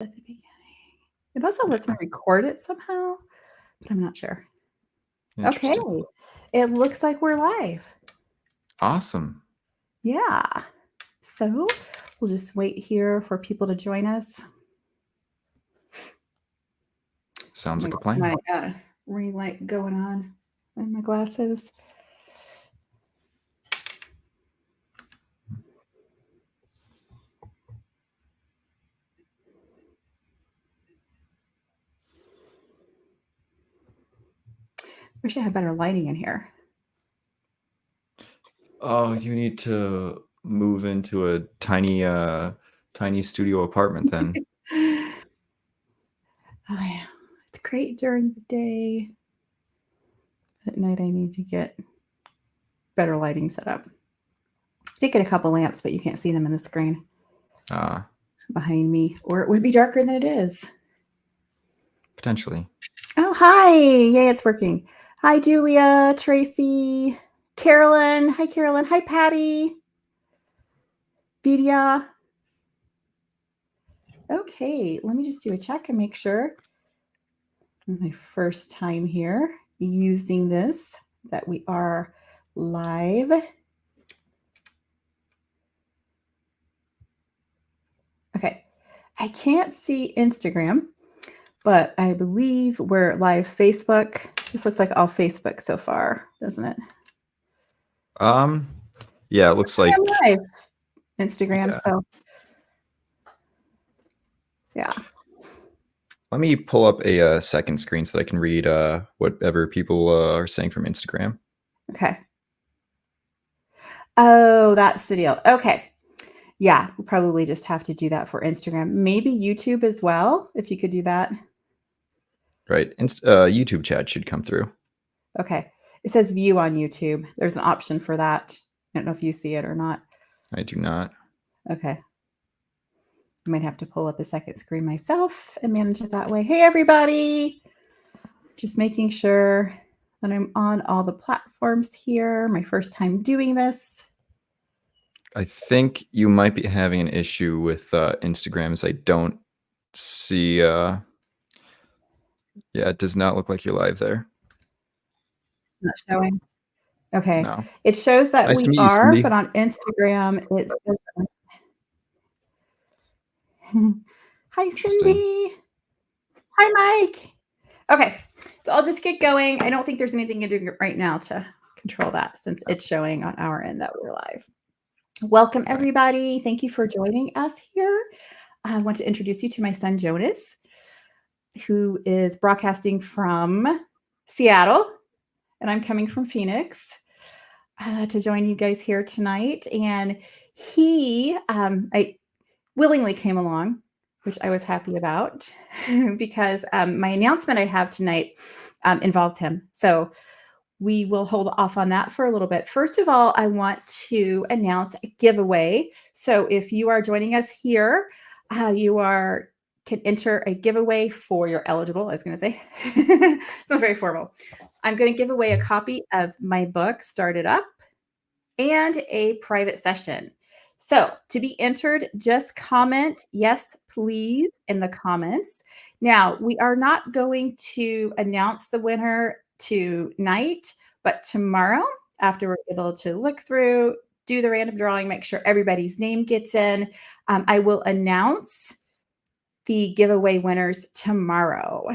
at the beginning. It also lets me record it somehow, but I'm not sure. Okay. It looks like we're live. Awesome. Yeah. So we'll just wait here for people to join us. Sounds like a plan. My ring light going on in my glasses. Wish I had better lighting in here. Oh, you need to move into a tiny studio apartment then. Oh, yeah. It's great during the day. At night, I need to get better lighting set up. I did get a couple lamps, but you can't see them in the screen behind me, or it would be darker than it is. Potentially. Oh, hi. Yay, it's working. Hi, Julia, Tracy, Carolyn. Hi, Carolyn. Hi, Patty. Vidya. Okay, let me just do a check and make sure. This is my first time here using this, that we are live. Okay, I can't see Instagram, but I believe we're live Facebook. This looks like all Facebook so far, doesn't it? Yeah, it looks like live Instagram. Yeah. So yeah. Let me pull up a second screen so that I can read whatever people are saying from Instagram. Okay. Oh, that's the deal. Okay. Yeah, we'll probably just have to do that for Instagram. Maybe YouTube as well, if you could do that. Right. YouTube chat should come through. Okay. It says view on YouTube. There's an option for that. I don't know if you see it or not. I do not. Okay. I might have to pull up a second screen myself and manage it that way. Hey, everybody. Just making sure that I'm on all the platforms here. My first time doing this. I think you might be having an issue with Instagram, as I don't see. Yeah, it does not look like you're live there. Not showing. Okay. No. It shows that Nice we are, you, but on Instagram, it's. Hi, Cindy. Hi, Mike. Okay. So I'll just get going. I don't think there's anything to do right now to control that, since it's showing on our end that we're live. Welcome, everybody. Thank you for joining us here. I want to introduce you to my son, Jonas, who is broadcasting from Seattle, and I'm coming from Phoenix to join you guys here tonight. And he, I willingly came along, which I was happy about, because my announcement I have tonight involves him. So we will hold off on that for a little bit. First of all, I want to announce a giveaway. So if you are joining us here, you can enter a giveaway for your eligible. I was going to say, it's not very formal. I'm going to give away a copy of my book, Start It Up, and a private session. So to be entered, just comment yes, please in the comments. Now, we are not going to announce the winner tonight, but tomorrow, after we're able to look through, do the random drawing, make sure everybody's name gets in, I will announce the giveaway winners tomorrow.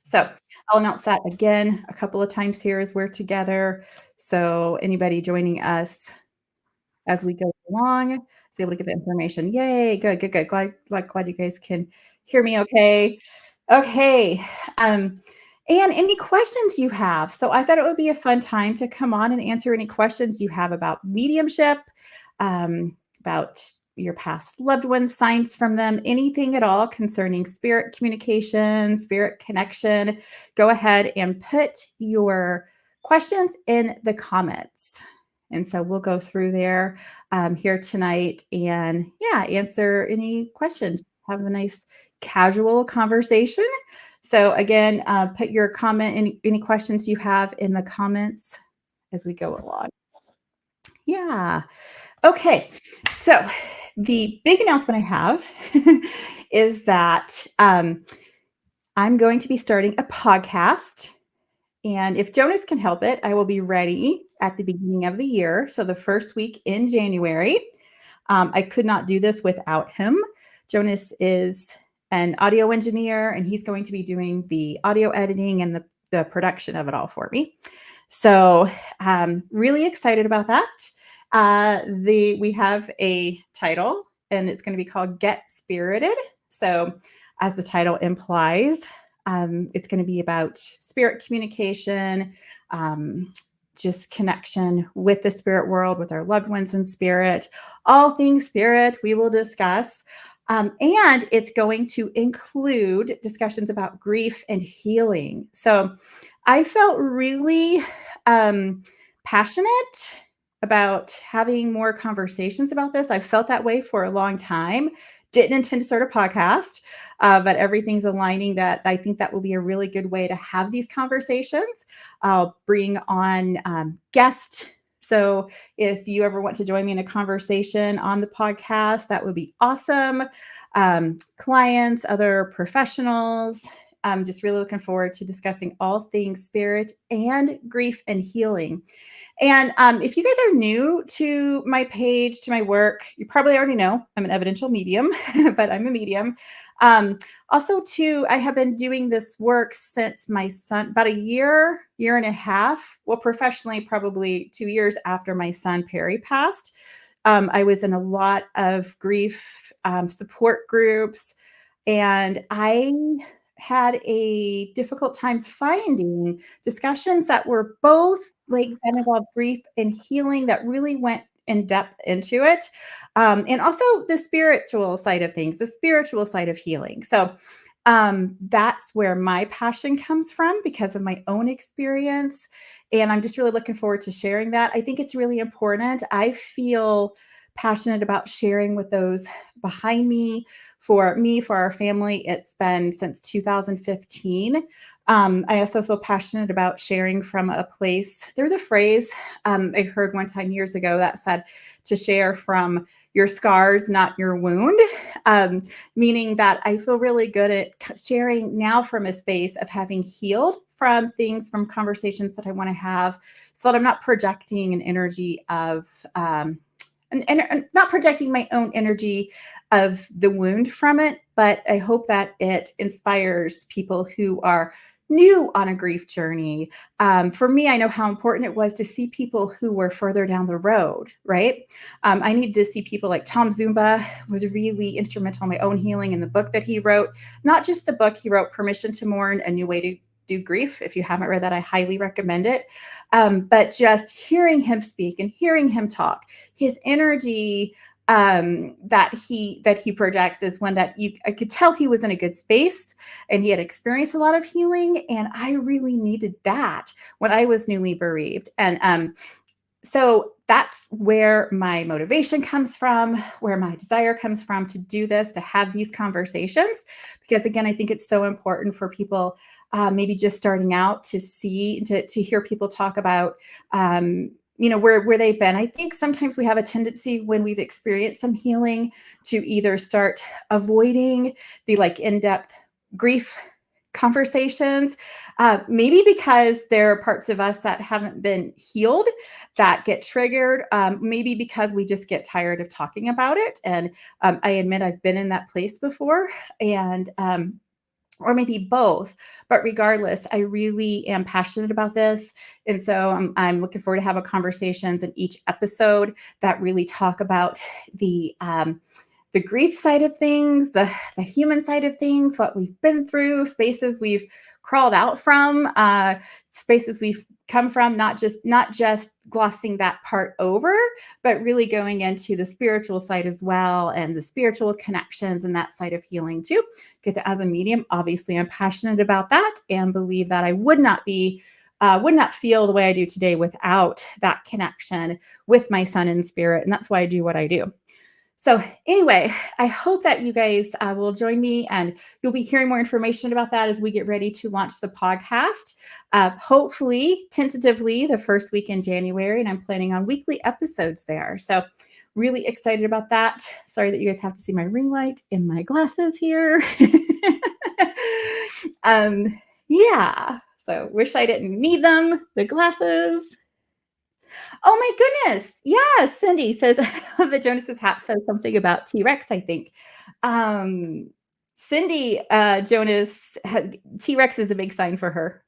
So I'll announce that again a couple of times here as we're together. So anybody joining us as we go along is able to get the information. Yay, good. Glad you guys can hear me okay. Okay. And any questions you have. So I thought it would be a fun time to come on and answer any questions you have about mediumship, about your past loved ones, signs from them, anything at all concerning spirit communication, spirit connection. Go ahead and put your questions in the comments. And so we'll go through there here tonight and answer any questions. Have a nice casual conversation. So again, put your comment, any questions you have in the comments as we go along. Yeah. Okay. So the big announcement I have is that I'm going to be starting a podcast. And if Jonas can help it, I will be ready at the beginning of the year. So the first week in January. I could not do this without him. Jonas is an audio engineer, and he's going to be doing the audio editing and the production of it all for me. So really excited about that. We have a title, and it's going to be called Get Spirited. So as the title implies, it's going to be about spirit communication, just connection with the spirit world, with our loved ones in spirit, all things spirit we will discuss. And it's going to include discussions about grief and healing. So I felt really passionate about having more conversations about this. I felt that way for a long time. Didn't intend to start a podcast, but everything's aligning that I think that will be a really good way to have these conversations. I'll bring on guests. So if you ever want to join me in a conversation on the podcast, that would be awesome. Clients, other professionals. I'm just really looking forward to discussing all things spirit and grief and healing. And if you guys are new to my page, to my work, you probably already know I'm an evidential medium, but I'm a medium. Also, too, I have been doing this work since my son, about a year and a half. Well, professionally, probably 2 years after my son, Perry, passed. I was in a lot of grief support groups, and I had a difficult time finding discussions that were both like that involved grief and healing that really went in depth into it. And also the spiritual side of things, the spiritual side of healing. So that's where my passion comes from because of my own experience. And I'm just really looking forward to sharing that. I think it's really important. I feel passionate about sharing with those behind me, for our family. It's been since 2015. I also feel passionate about sharing from a place. There's a phrase I heard one time years ago that said to share from your scars, not your wound, meaning that I feel really good at sharing now from a space of having healed from things, from conversations that I want to have, so that I'm not projecting an energy of and not projecting my own energy of the wound from it, but I hope that it inspires people who are new on a grief journey. For me, I know how important it was to see people who were further down the road, right? I needed to see people like Tom Zumba was really instrumental in my own healing in the book that he wrote, not just the book he wrote, Permission to Mourn, A New Way to Do Grief. If you haven't read that, I highly recommend it. But just hearing him speak and hearing him talk, his energy that he projects is one that I could tell he was in a good space and he had experienced a lot of healing, and I really needed that when I was newly bereaved. And so that's where my motivation comes from, where my desire comes from to do this, to have these conversations, because again, I think it's so important for people maybe just starting out to hear people talk about where they've been. I think sometimes we have a tendency when we've experienced some healing to either start avoiding the like in-depth grief conversations, maybe because there are parts of us that haven't been healed that get triggered, maybe because we just get tired of talking about it. And I admit I've been in that place before, and or maybe both. But regardless, I really am passionate about this. And so I'm looking forward to having conversations in each episode that really talk about the grief side of things, the human side of things, what we've been through, spaces we've crawled out from, spaces we've come from, not just glossing that part over, but really going into the spiritual side as well, and the spiritual connections and that side of healing too. Because as a medium, obviously I'm passionate about that and believe that I would not feel the way I do today without that connection with my son in spirit. And that's why I do what I do. So anyway, I hope that you guys will join me, and you'll be hearing more information about that as we get ready to launch the podcast. Hopefully, tentatively, the first week in January, and I'm planning on weekly episodes there. So really excited about that. Sorry that you guys have to see my ring light in my glasses here. um, yeah. So wish I didn't need them, the glasses. Oh my goodness. Yes. Cindy says that Jonas's hat says something about T-Rex, I think. Um, Cindy, Jonas, T-Rex is a big sign for her.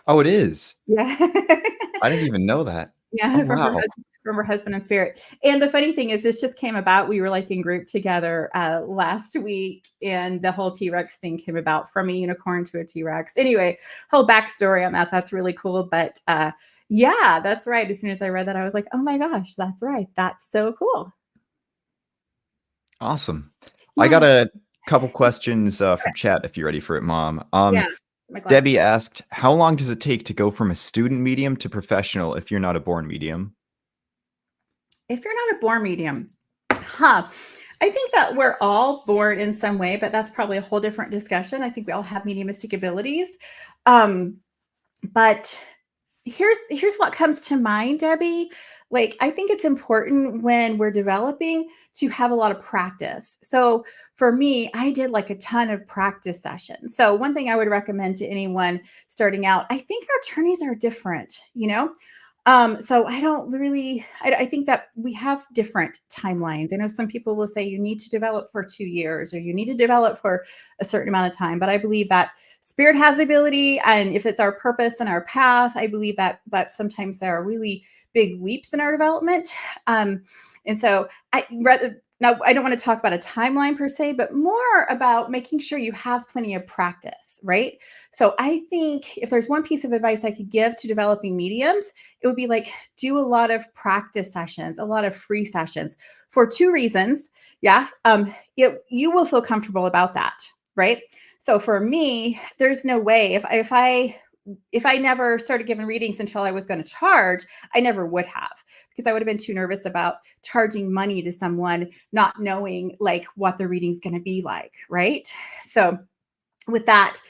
Oh, it is? Yeah. I didn't even know that. Oh, Yeah, wow. from her husband in spirit. And the funny thing is this just came about. We were like in group together last week, and the whole T-Rex thing came about, from a unicorn to a T-Rex. Anyway, whole backstory on that. That's really cool. But yeah, that's right. As soon as I read that, I was like, oh my gosh, that's right. That's so cool. Awesome. I got Yes. a couple questions from chat if you're ready for it, Mom. Yeah. My glasses. Debbie asked, how long does it take to go from a student medium to professional if you're not a born medium? If you're not a born medium, I think that we're all born in some way, but that's probably a whole different discussion. I think we all have mediumistic abilities. But here's what comes to mind, Debbie. Like, I think it's important when we're developing to have a lot of practice. So for me, I did like a ton of practice sessions. So one thing I would recommend to anyone starting out, I think our journeys are different, you know? So I don't really, I think that we have different timelines. I know some people will say you need to develop for 2 years or you need to develop for a certain amount of time, but I believe that spirit has the ability, and if it's our purpose and our path, I believe that sometimes there are really big leaps in our development. And so I rather, now I don't want to talk about a timeline per se, but more about making sure you have plenty of practice, right? So I think if there's one piece of advice I could give to developing mediums, it would be like, do a lot of practice sessions, a lot of free sessions, for two reasons. Yeah. You will feel comfortable about that, right? So for me, there's no way if I never started giving readings until I was going to charge, I never would have, because I would have been too nervous about charging money to someone, not knowing like what the reading's going to be like, right? So with that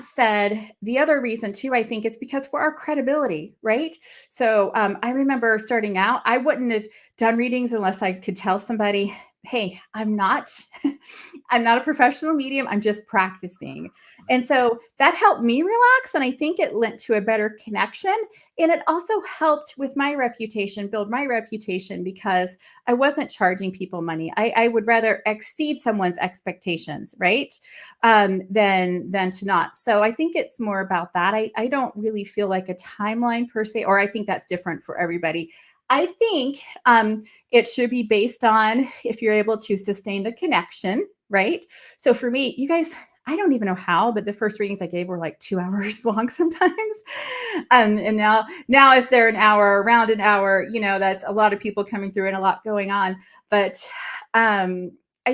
said, the other reason too, I think, is because for our credibility, right? So I remember starting out, I wouldn't have done readings unless I could tell somebody, hey, I'm not a professional medium, I'm just practicing. And so that helped me relax, and I think it lent to a better connection. And it also helped with my reputation, build my reputation, because I wasn't charging people money. I would rather exceed someone's expectations, right? Than to not. So I think it's more about that. I don't really feel like a timeline per se, or I think that's different for everybody. I think it should be based on if you're able to sustain the connection, right? So for me, you guys, I don't even know how, but the first readings I gave were like 2 hours long sometimes. And now if they're an hour, around an hour, that's a lot of people coming through and a lot going on. But I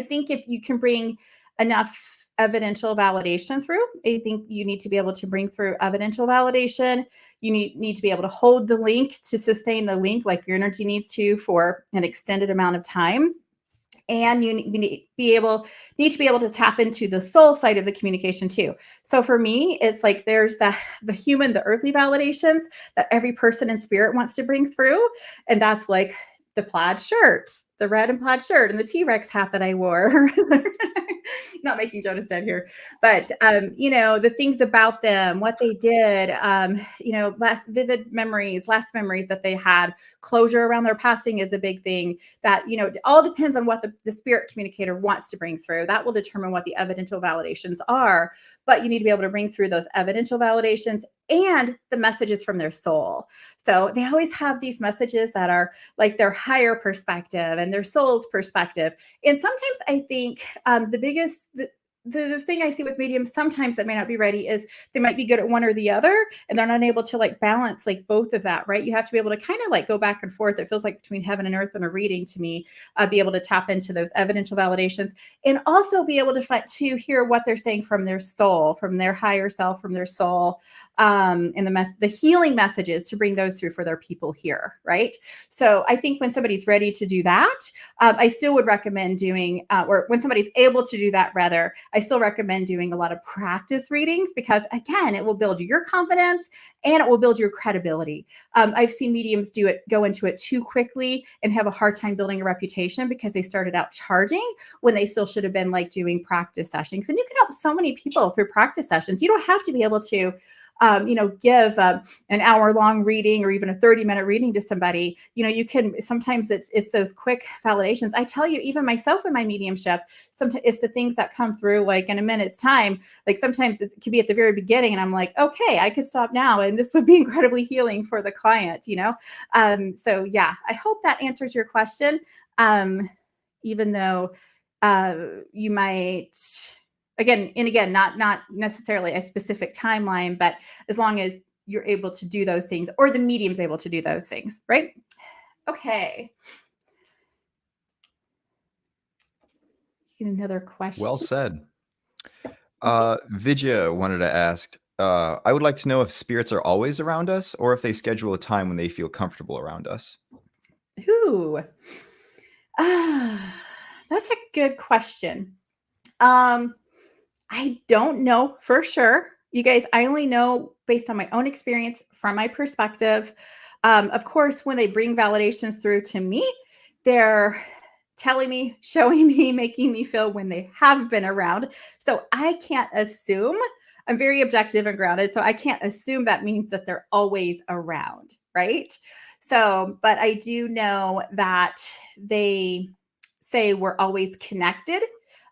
think if you can bring enough evidential validation through, I think you need to be able to bring through evidential validation. You need to be able to hold the link, to sustain the link like your energy needs to for an extended amount of time. And you need to be able to tap into the soul side of the communication too. So for me, it's like there's the human, the earthly validations that every person in spirit wants to bring through. And that's like the plaid shirt, the red and plaid shirt, and the T-Rex hat that I wore. Not making Jonas dead here, but the things about them, what they did, last memories that they had. Closure around their passing is a big thing. That it all depends on what the spirit communicator wants to bring through. That will determine what the evidential validations are. But you need to be able to bring through those evidential validations and the messages from their soul. So they always have these messages that are like their higher perspective and their soul's perspective. And sometimes I think the thing I see with mediums sometimes that may not be ready is they might be good at one or the other, and they're not able to like balance like both of that, right? You have to be able to kind of like go back and forth. It feels like between heaven and earth in a reading to me, be able to tap into those evidential validations, and also be able to hear what they're saying from their soul, from their higher self, from their soul, and the healing messages, to bring those through for their people here, right? So I think when somebody's ready to do that, I still would recommend doing, or when somebody's able to do that, rather, I still recommend doing a lot of practice readings because, again, it will build your confidence and it will build your credibility. I've seen mediums go into it too quickly and have a hard time building a reputation because they started out charging when they still should have been like doing practice sessions. And you can help so many people through practice sessions. You don't have to be able to give an hour-long reading or even a 30-minute reading to somebody. You can, sometimes it's those quick validations. I tell you, even myself in my mediumship, sometimes it's the things that come through like in a minute's time. Like sometimes it could be at the very beginning and I'm like, okay, I could stop now. And this would be incredibly healing for the client, So yeah, I hope that answers your question. Even though you might, again, not necessarily a specific timeline, but as long as you're able to do those things or the medium's able to do those things, right? Okay. Another question. Well said. Vidya wanted to ask, I would like to know if spirits are always around us or if they schedule a time when they feel comfortable around us. Ooh. That's a good question. I don't know for sure. You guys, I only know based on my own experience from my perspective. Of course, when they bring validations through to me, they're telling me, showing me, making me feel when they have been around. So I can't assume. I'm very objective and grounded. So I can't assume that means that they're always around, right? So, but I do know that they say we're always connected.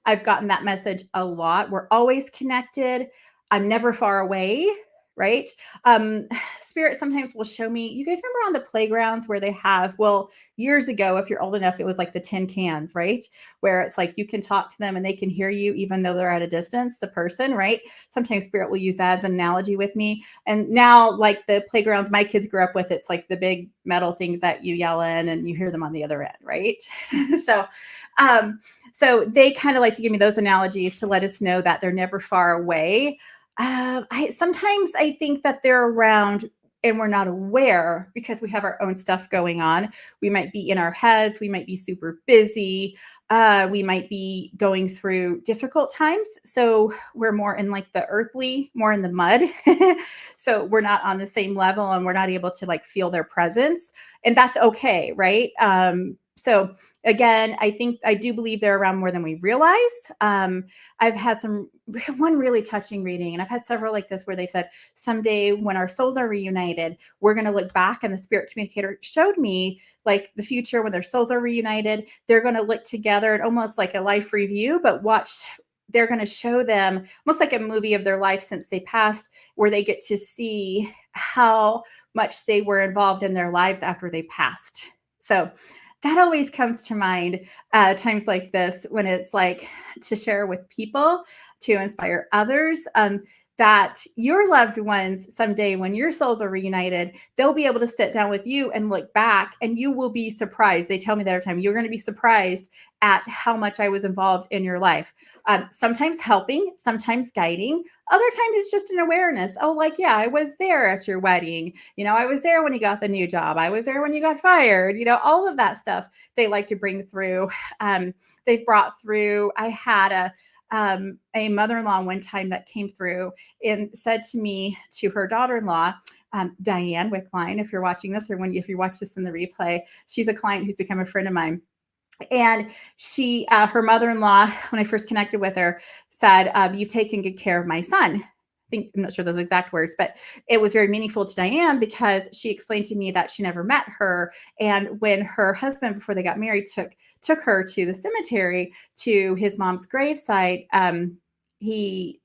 I've gotten that message a lot. We're always connected. I'm never far away, right? Spirit sometimes will show me, you guys remember on the playgrounds where they have, well, years ago, if you're old enough, it was like the tin cans, right? Where it's like you can talk to them and they can hear you even though they're at a distance, the person, right? Sometimes Spirit will use that as an analogy with me. And now, like the playgrounds my kids grew up with, it's like the big metal things that you yell in and you hear them on the other end, right? So they kind of like to give me those analogies to let us know that they're never far away. Sometimes I think that they're around and we're not aware because we have our own stuff going on. We might be in our heads. We might be super busy. We might be going through difficult times. So we're more in like the earthly, more in the mud. So we're not on the same level and we're not able to like feel their presence. And that's okay, right? So again, I do believe they're around more than we realize. I've had one really touching reading, and I've had several like this where they've said, someday when our souls are reunited, we're going to look back, and the spirit communicator showed me like the future when their souls are reunited, they're going to look together and almost like a life review, but they're going to show them almost like a movie of their life since they passed, where they get to see how much they were involved in their lives after they passed. So that always comes to mind times like this when it's like to share with people, to inspire others, that your loved ones someday when your souls are reunited, they'll be able to sit down with you and look back and you will be surprised. They tell me that every time. You're going to be surprised at how much I was involved in your life. Sometimes helping, sometimes guiding. Other times it's just an awareness. Oh, like, yeah, I was there at your wedding. I was there when you got the new job. I was there when you got fired. All of that stuff they like to bring through. They've brought through, I had a mother-in-law one time that came through and said to me, to her daughter-in-law, Diane Wickline, if you're watching this, or if you watch this in the replay, she's a client who's become a friend of mine. And she, her mother-in-law, when I first connected with her, said, you've taken good care of my son. I'm not sure those exact words, but it was very meaningful to Diane because she explained to me that she never met her. And when her husband, before they got married, took her to the cemetery to his mom's gravesite, she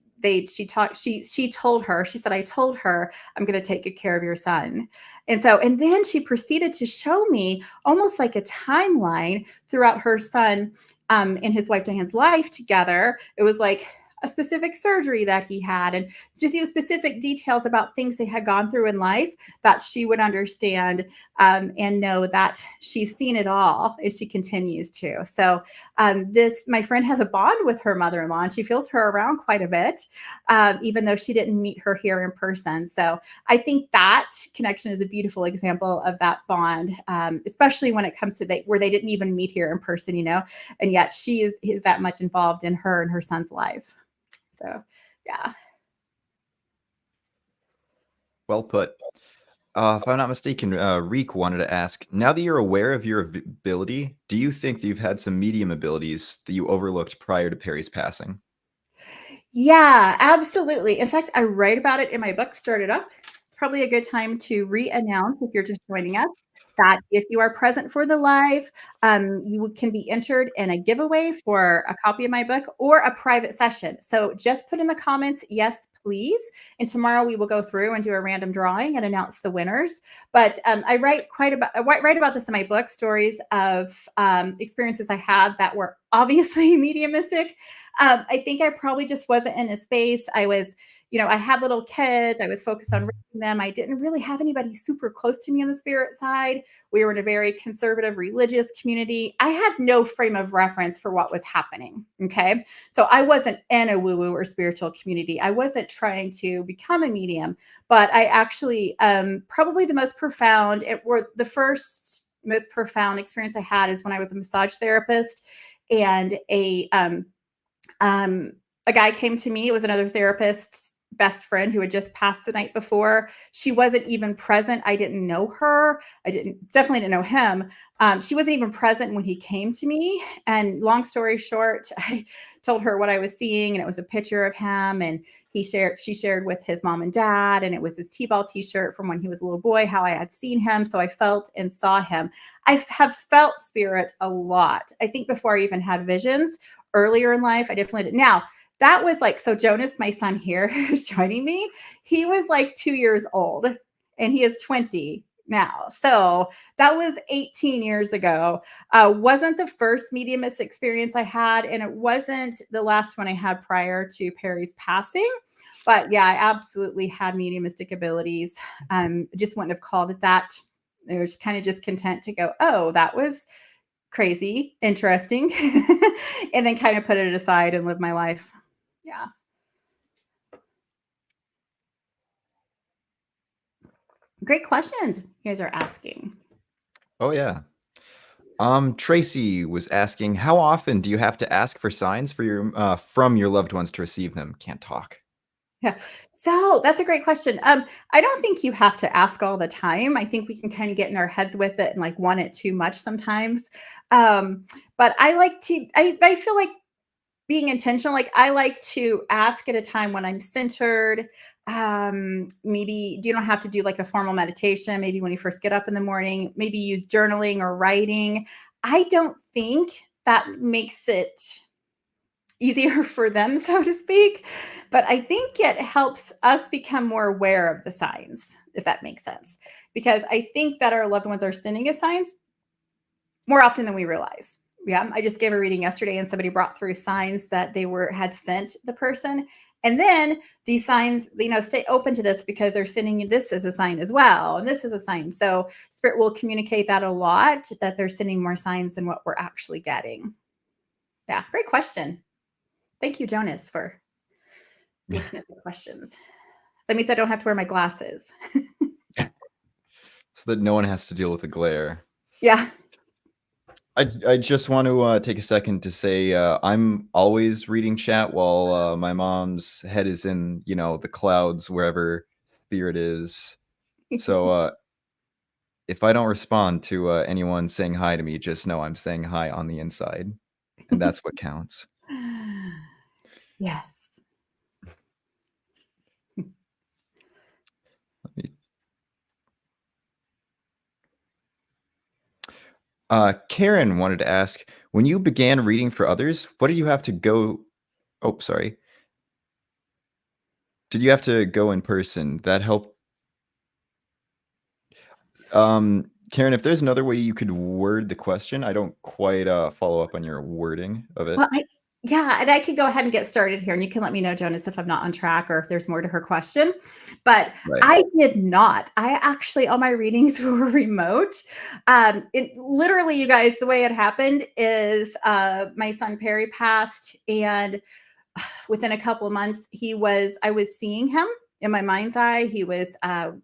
told her, she said, I told her I'm going to take good care of your son. And then she proceeded to show me almost like a timeline throughout her son and his wife Diane's life together. It was like a specific surgery that he had, and just specific details about things they had gone through in life that she would understand and know that she's seen it all as she continues to. So my friend has a bond with her mother-in-law, and she feels her around quite a bit, even though she didn't meet her here in person. So I think that connection is a beautiful example of that bond, especially when it comes to where they didn't even meet here in person, and yet she is that much involved in her and her son's life. So yeah. Well put. If I'm not mistaken, Reek wanted to ask, now that you're aware of your ability, do you think that you've had some medium abilities that you overlooked prior to Perry's passing? Yeah, absolutely. In fact, I write about it in my book, Started Up. It's probably a good time to re-announce if you're just joining us that if you are present for the live, you can be entered in a giveaway for a copy of my book or a private session. So just put in the comments, yes, please. And tomorrow we will go through and do a random drawing and announce the winners. But I write about this in my book, stories of experiences I had that were obviously mediumistic. I think I probably just wasn't in a space. I was, I had little kids. I was focused on raising them. I didn't really have anybody super close to me on the spirit side. We were in a very conservative religious community. I had no frame of reference for what was happening. Okay. So I wasn't in a woo woo or spiritual community. I wasn't trying to become a medium, but I actually, probably the most profound, the first most profound experience I had is when I was a massage therapist and a guy came to me. It was another therapist's best friend who had just passed the night before. She wasn't even present. I didn't know her. Definitely didn't know him. She wasn't even present when he came to me. And long story short, I told her what I was seeing, and it was a picture of him. And she shared with his mom and dad, and it was his T-ball T-shirt from when he was a little boy, how I had seen him. So I felt and saw him. I have felt spirit a lot. I think before I even had visions earlier in life, I definitely did. Now, that was like, so Jonas, my son here, who's joining me, he was like 2 years old and he is 20 now. So that was 18 years ago. Wasn't the first mediumist experience I had, and it wasn't the last one I had prior to Perry's passing. But yeah, I absolutely had mediumistic abilities. Just wouldn't have called it that. I was kind of just content to go, oh, that was crazy, interesting, and then kind of put it aside and live my life. Yeah. Great questions you guys are asking. Oh, yeah. Tracy was asking, how often do you have to ask for signs for your from your loved ones to receive them? Can't talk. Yeah. So that's a great question. I don't think you have to ask all the time. I think we can kind of get in our heads with it and like want it too much sometimes. But I feel like being intentional, like I like to ask at a time when I'm centered. Maybe you don't have to do like a formal meditation. Maybe when you first get up in the morning, maybe use journaling or writing. I don't think that makes it easier for them, so to speak. But I think it helps us become more aware of the signs, if that makes sense. Because I think that our loved ones are sending us signs more often than we realize. Yeah, I just gave a reading yesterday and somebody brought through signs that they had sent the person. And then these signs, stay open to this because they're sending this as a sign as well. And this is a sign. So spirit will communicate that a lot, that they're sending more signs than what we're actually getting. Yeah, great question. Thank you, Jonas, for looking at the questions. That means I don't have to wear my glasses. So that no one has to deal with the glare. Yeah. I just want to take a second to say I'm always reading chat while my mom's head is in, the clouds, wherever spirit is. So if I don't respond to anyone saying hi to me, just know I'm saying hi on the inside. And that's what counts. Yes. Karen wanted to ask, when you began reading for others, what did you have to go? Oh, sorry. Did you have to go in person? That helped. Karen, if there's another way you could word the question, I don't quite follow up on your wording of it. Well, and I could go ahead and get started here, and you can let me know, Jonas, if I'm not on track or if there's more to her question. But Right. I did not. I actually, all my readings were remote. Literally, you guys, the way it happened is my son Perry passed, and within a couple of months, I was seeing him in my mind's eye. He was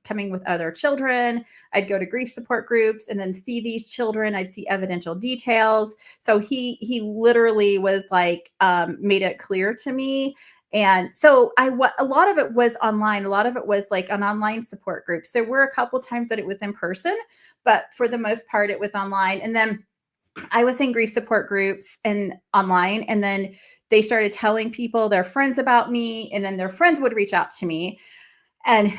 coming with other children. I'd go to grief support groups and then see these children. I'd see evidential details. So he literally was like, made it clear to me. And so a lot of it was online. A lot of it was like on online support groups. There were a couple times that it was in person, but for the most part, it was online. And then I was in grief support groups and online, and then they started telling people, their friends, about me, and then their friends would reach out to me. And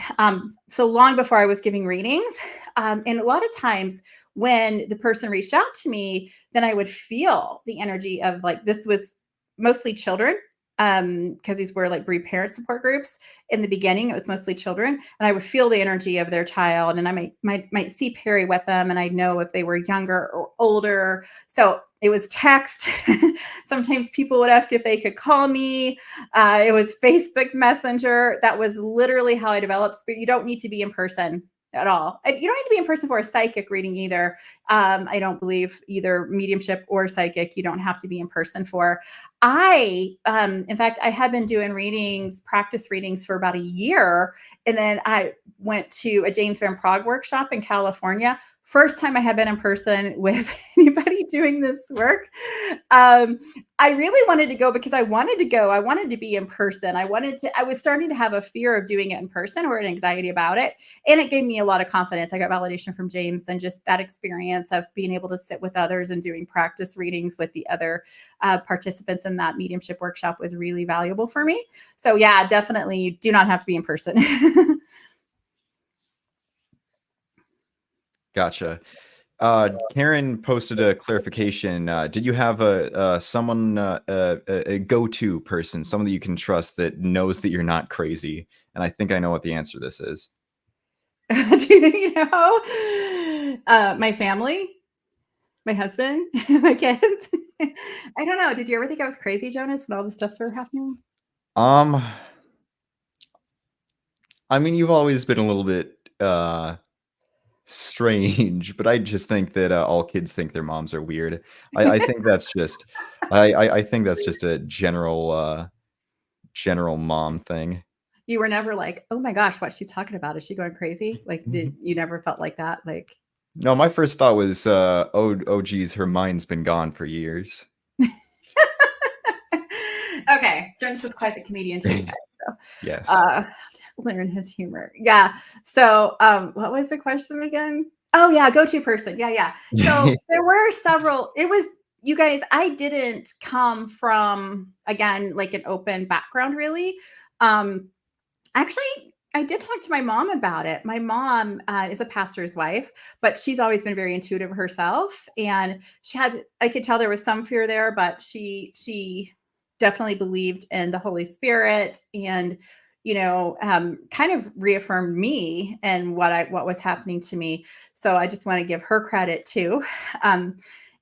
so long before I was giving readings. And a lot of times when the person reached out to me, then I would feel the energy of, like, this was mostly children, because these were like bereaved parent support groups. In the beginning, it was mostly children, and I would feel the energy of their child, and I might see Perry with them, and I'd know if they were younger or older. So it was text. Sometimes people would ask if they could call me. It was Facebook Messenger. That was literally how I developed spirit. You don't need to be in person at all. And you don't need to be in person for a psychic reading either. I don't believe either mediumship or psychic, you don't have to be in person for. In fact, I had been doing readings, practice readings, for about a year. And then I went to a James Van Prague workshop in California. First time I had been in person with anybody doing this work. I really wanted to go because I wanted to go. I wanted to be in person. I was starting to have a fear of doing it in person, or an anxiety about it. And it gave me a lot of confidence. I got validation from James, and just that experience of being able to sit with others and doing practice readings with the other participants in that mediumship workshop was really valuable for me. So yeah, definitely, you do not have to be in person. Gotcha. Karen posted a clarification. Did you have a go-to person, someone that you can trust that knows that you're not crazy? And I think I know what the answer to this is. Do you think you know? My family, my husband, my kids. I don't know. Did you ever think I was crazy, Jonas, when all the stuff started happening? I mean, you've always been a little bit strange, but I just think that all kids think their moms are weird. I think that's just I think that's just a general mom thing. You were never like, oh my gosh, what's she talking about? Is she going crazy? Like, did you never felt like that? Like, No, my first thought was, oh geez, her mind's been gone for years. okay, Jonas is quite the comedian too, guys. So, Yes. learn his humor. Yeah. So, what was the question again? Oh yeah, go-to person. Yeah. So there were several. It was, you guys, I didn't come from, again, like an open background, really. Actually, I did talk to my mom about it. My mom is a pastor's wife, but she's always been very intuitive herself, and I could tell there was some fear there, but she definitely believed in the Holy Spirit, and kind of reaffirmed me and what was happening to me. So I just want to give her credit too. Um,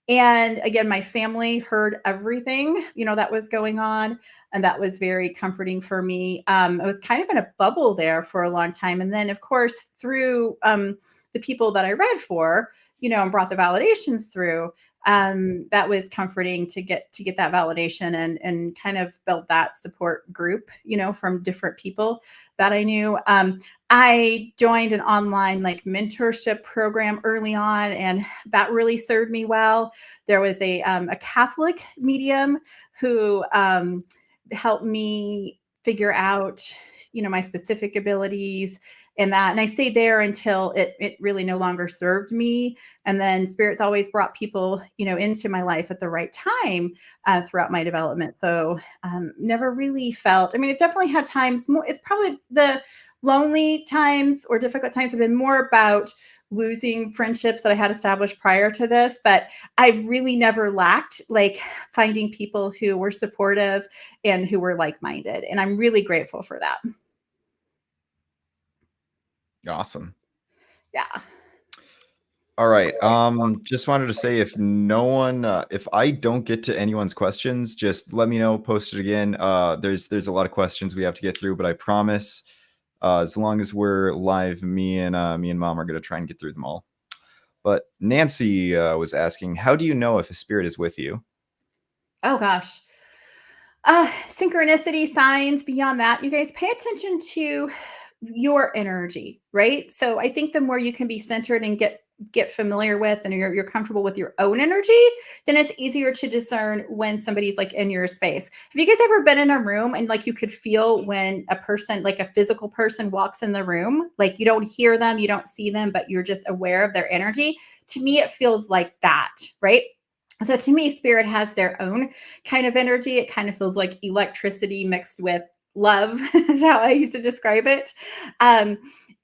and again, my family heard everything, that was going on. And that was very comforting for me. I was kind of in a bubble there for a long time. And then, of course, through the people that I read for, and brought the validations through, that was comforting to get that validation, and kind of build that support group, from different people that I knew. I joined an online like mentorship program early on, and that really served me well. There was a Catholic medium who helped me figure out, my specific abilities, and I stayed there until it really no longer served me. And then spirits always brought people, into my life at the right time throughout my development. So never really felt, I mean, I've definitely had times more, it's probably the lonely times or difficult times have been more about losing friendships that I had established prior to this, but I've really never lacked like finding people who were supportive and who were like-minded. And I'm really grateful for that. Awesome. Yeah. All right. Just wanted to say, if no one, if I don't get to anyone's questions, just let me know. Post it again. There's a lot of questions we have to get through, but I promise, as long as we're live, me and Mom are gonna try and get through them all. But Nancy was asking, how do you know if a spirit is with you? Oh gosh. Synchronicity, signs. Beyond that, you guys pay attention to your energy, right? So I think the more you can be centered and get get familiar with and you're comfortable with your own energy, then it's easier to discern when somebody's like in your space. Have you guys ever been in a room and like you could feel when a person, like a physical person, walks in the room? Like you don't hear them, you don't see them, but you're just aware of their energy. To me, it feels like that, right? So to me, spirit has their own kind of energy. It kind of feels like electricity mixed with love is how I used to describe it.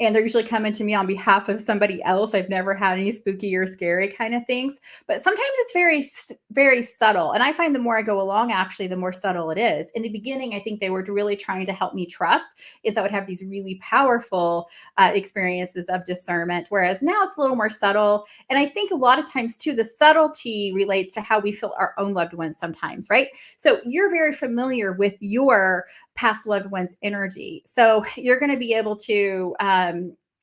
And they're usually coming to me on behalf of somebody else. I've never had any spooky or scary kind of things, but sometimes it's very, very subtle. And I find the more I go along, actually, the more subtle it is. In the beginning, I think they were really trying to help me trust, is I would have these really powerful experiences of discernment, whereas now it's a little more subtle. And I think a lot of times too, the subtlety relates to how we feel our own loved ones sometimes, right? So you're very familiar with your past loved one's energy. So you're going to be able to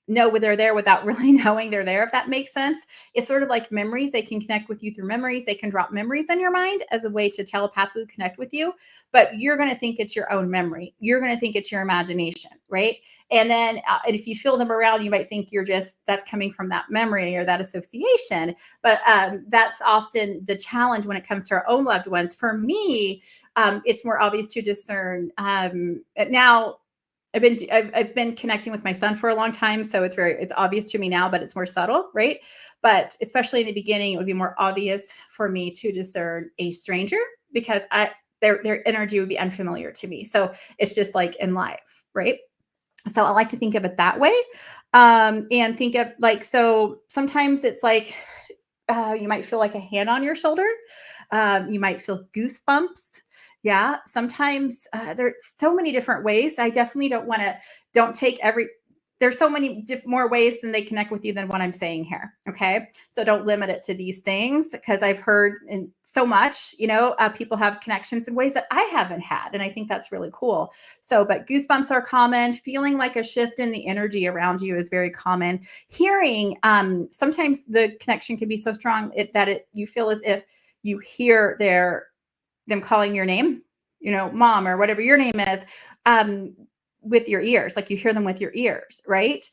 know when they're there without really knowing they're there, if that makes sense. It's sort of like memories. They can connect with you through memories. They can drop memories in your mind as a way to telepathically connect with you, but you're going to think it's your own memory. You're going to think it's your imagination, right? And then if you feel them around, you might think that's coming from that memory or that association. But that's often the challenge when it comes to our own loved ones. For me, it's more obvious to discern. Now, I've been connecting with my son for a long time, so it's obvious to me now, but it's more subtle, right? But especially in the beginning, it would be more obvious for me to discern a stranger because their energy would be unfamiliar to me. So it's just like in life, right? So I like to think of it that way, and think of like, so sometimes it's like you might feel like a hand on your shoulder. You might feel goosebumps. Yeah. Sometimes there's so many different ways. I definitely don't take there's so many more ways than they connect with you than what I'm saying here. Okay. So don't limit it to these things because I've heard in so much, people have connections in ways that I haven't had. And I think that's really cool. So, but goosebumps are common. Feeling like a shift in the energy around you is very common. Hearing, sometimes the connection can be so strong that you feel as if you hear them calling your name, mom or whatever your name is, with your ears, like you hear them with your ears, right?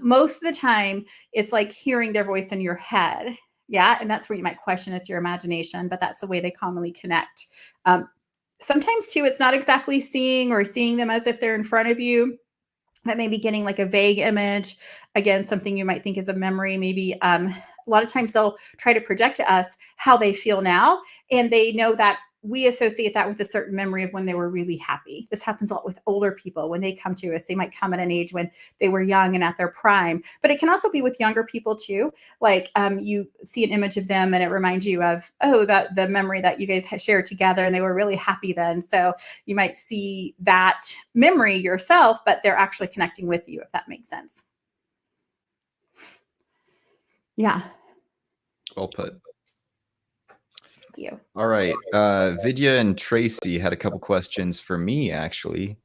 Most of the time, it's like hearing their voice in your head. Yeah. And that's where you might question it's your imagination, but that's the way they commonly connect. Sometimes, too, it's not exactly seeing them as if they're in front of you, but maybe getting like a vague image. Again, something you might think is a memory. Maybe a lot of times they'll try to project to us how they feel now, and they know that we associate that with a certain memory of when they were really happy. This happens a lot with older people. When they come to us, they might come at an age when they were young and at their prime, but it can also be with younger people too. Like you see an image of them and it reminds you of, that the memory that you guys shared together and they were really happy then. So you might see that memory yourself, but they're actually connecting with you, if that makes sense. Yeah. Well put. Thank you. All right. Vidya and Tracy had a couple questions for me, actually.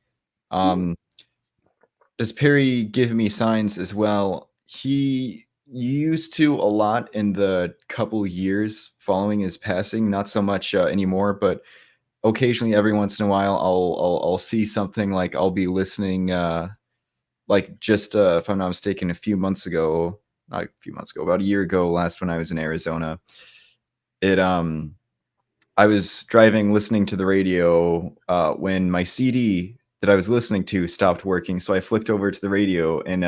Does Perry give me signs as well? He used to a lot in the couple years following his passing, not so much anymore, but occasionally, every once in a while, I'll see something, like I'll be listening, like just if I'm not mistaken, not a few months ago, about a year ago, last when I was in Arizona, I was driving, listening to the radio when my CD that I was listening to stopped working. So I flicked over to the radio, and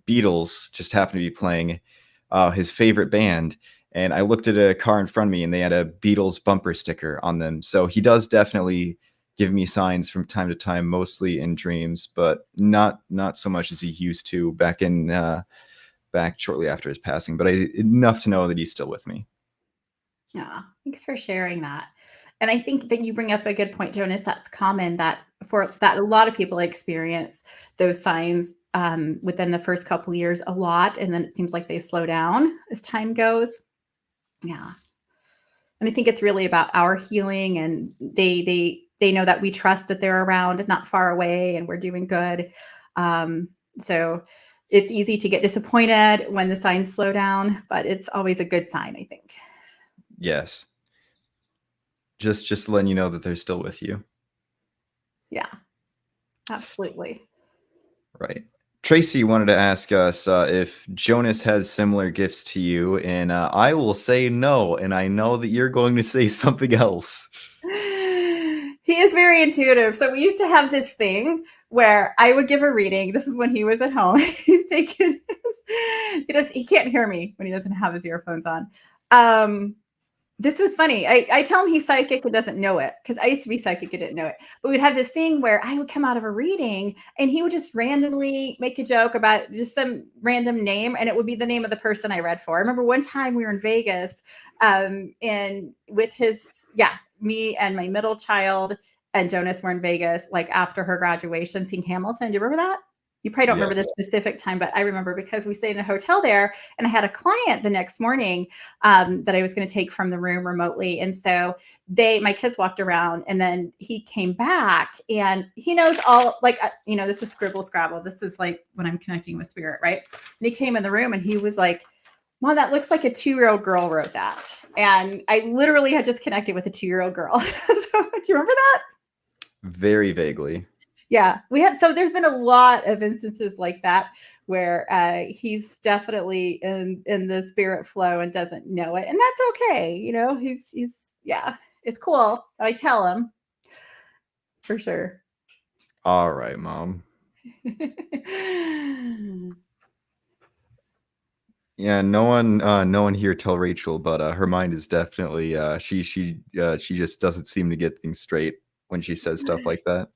Beatles just happened to be playing, his favorite band. And I looked at a car in front of me, and they had a Beatles bumper sticker on them. So he does definitely give me signs from time to time, mostly in dreams, but not so much as he used to back shortly after his passing. But enough to know that he's still with me. Yeah, thanks for sharing that. And I think that you bring up a good point, Jonas. That's common that a lot of people experience those signs within the first couple of years a lot, and then it seems like they slow down as time goes. Yeah, and I think it's really about our healing, and they know that we trust that they're around, not far away, and we're doing good. So it's easy to get disappointed when the signs slow down, but it's always a good sign, I think. Yes. Just letting you know that they're still with you. Yeah, absolutely. Right. Tracy wanted to ask us if Jonas has similar gifts to you, and I will say no, and I know that you're going to say something else. He is very intuitive. So we used to have this thing where I would give a reading. This is when he was at home. He's taking he can't hear me when he doesn't have his earphones on. This was funny. I tell him he's psychic and doesn't know it, because I used to be psychic and didn't know it. But we'd have this thing where I would come out of a reading and he would just randomly make a joke about just some random name, and it would be the name of the person I read for. I remember one time we were in Vegas, and with me and my middle child and Jonas were in Vegas, like after her graduation, seeing Hamilton. Do you remember that? You probably don't remember this specific time, but I remember because we stayed in a hotel there, and I had a client the next morning that I was going to take from the room remotely. And so my kids walked around, and then he came back, and he knows all, like, this is scribble scrabble. This is like when I'm connecting with spirit, right? And he came in the room and he was like, "Mom, that looks like a 2-year-old girl wrote that." And I literally had just connected with a 2-year-old girl. So, do you remember that? Very vaguely. Yeah, so there's been a lot of instances like that where he's definitely in the spirit flow and doesn't know it, and that's okay. He's it's cool. I tell him for sure. All right, Mom. Yeah, no one here tell Rachel, but her mind is definitely she just doesn't seem to get things straight when she says stuff like that.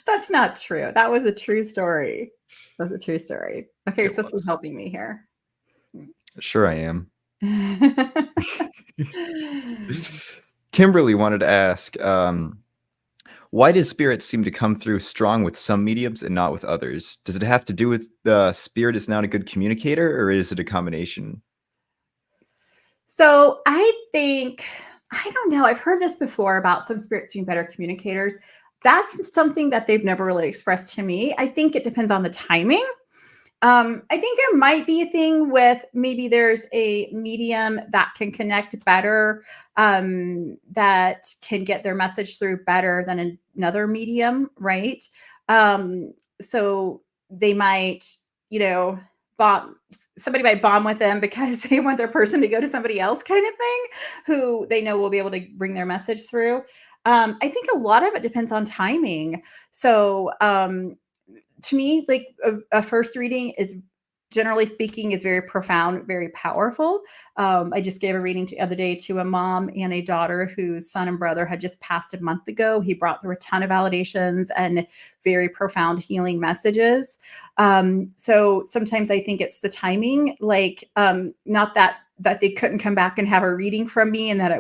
That's not true. That was a true story. That's a true story. Okay, you're supposed to be helping me here. Sure, I am. Kimberly wanted to ask, why does spirit seem to come through strong with some mediums and not with others? Does it have to do with the spirit is not a good communicator, or is it a combination? So I don't know. I've heard this before about some spirits being better communicators. That's something that they've never really expressed to me. I think it depends on the timing. I think there might be a thing with maybe there's a medium that can connect better, that can get their message through better than another medium, right? So they might, somebody might bond with them because they want their person to go to somebody else, kind of thing, who they know will be able to bring their message through. I think a lot of it depends on timing. So, to me, like a first reading is, generally speaking, is very profound, very powerful. I just gave a reading the other day to a mom and a daughter whose son and brother had just passed a month ago. He brought through a ton of validations and very profound healing messages. So sometimes I think it's the timing, like not that they couldn't come back and have a reading from me and that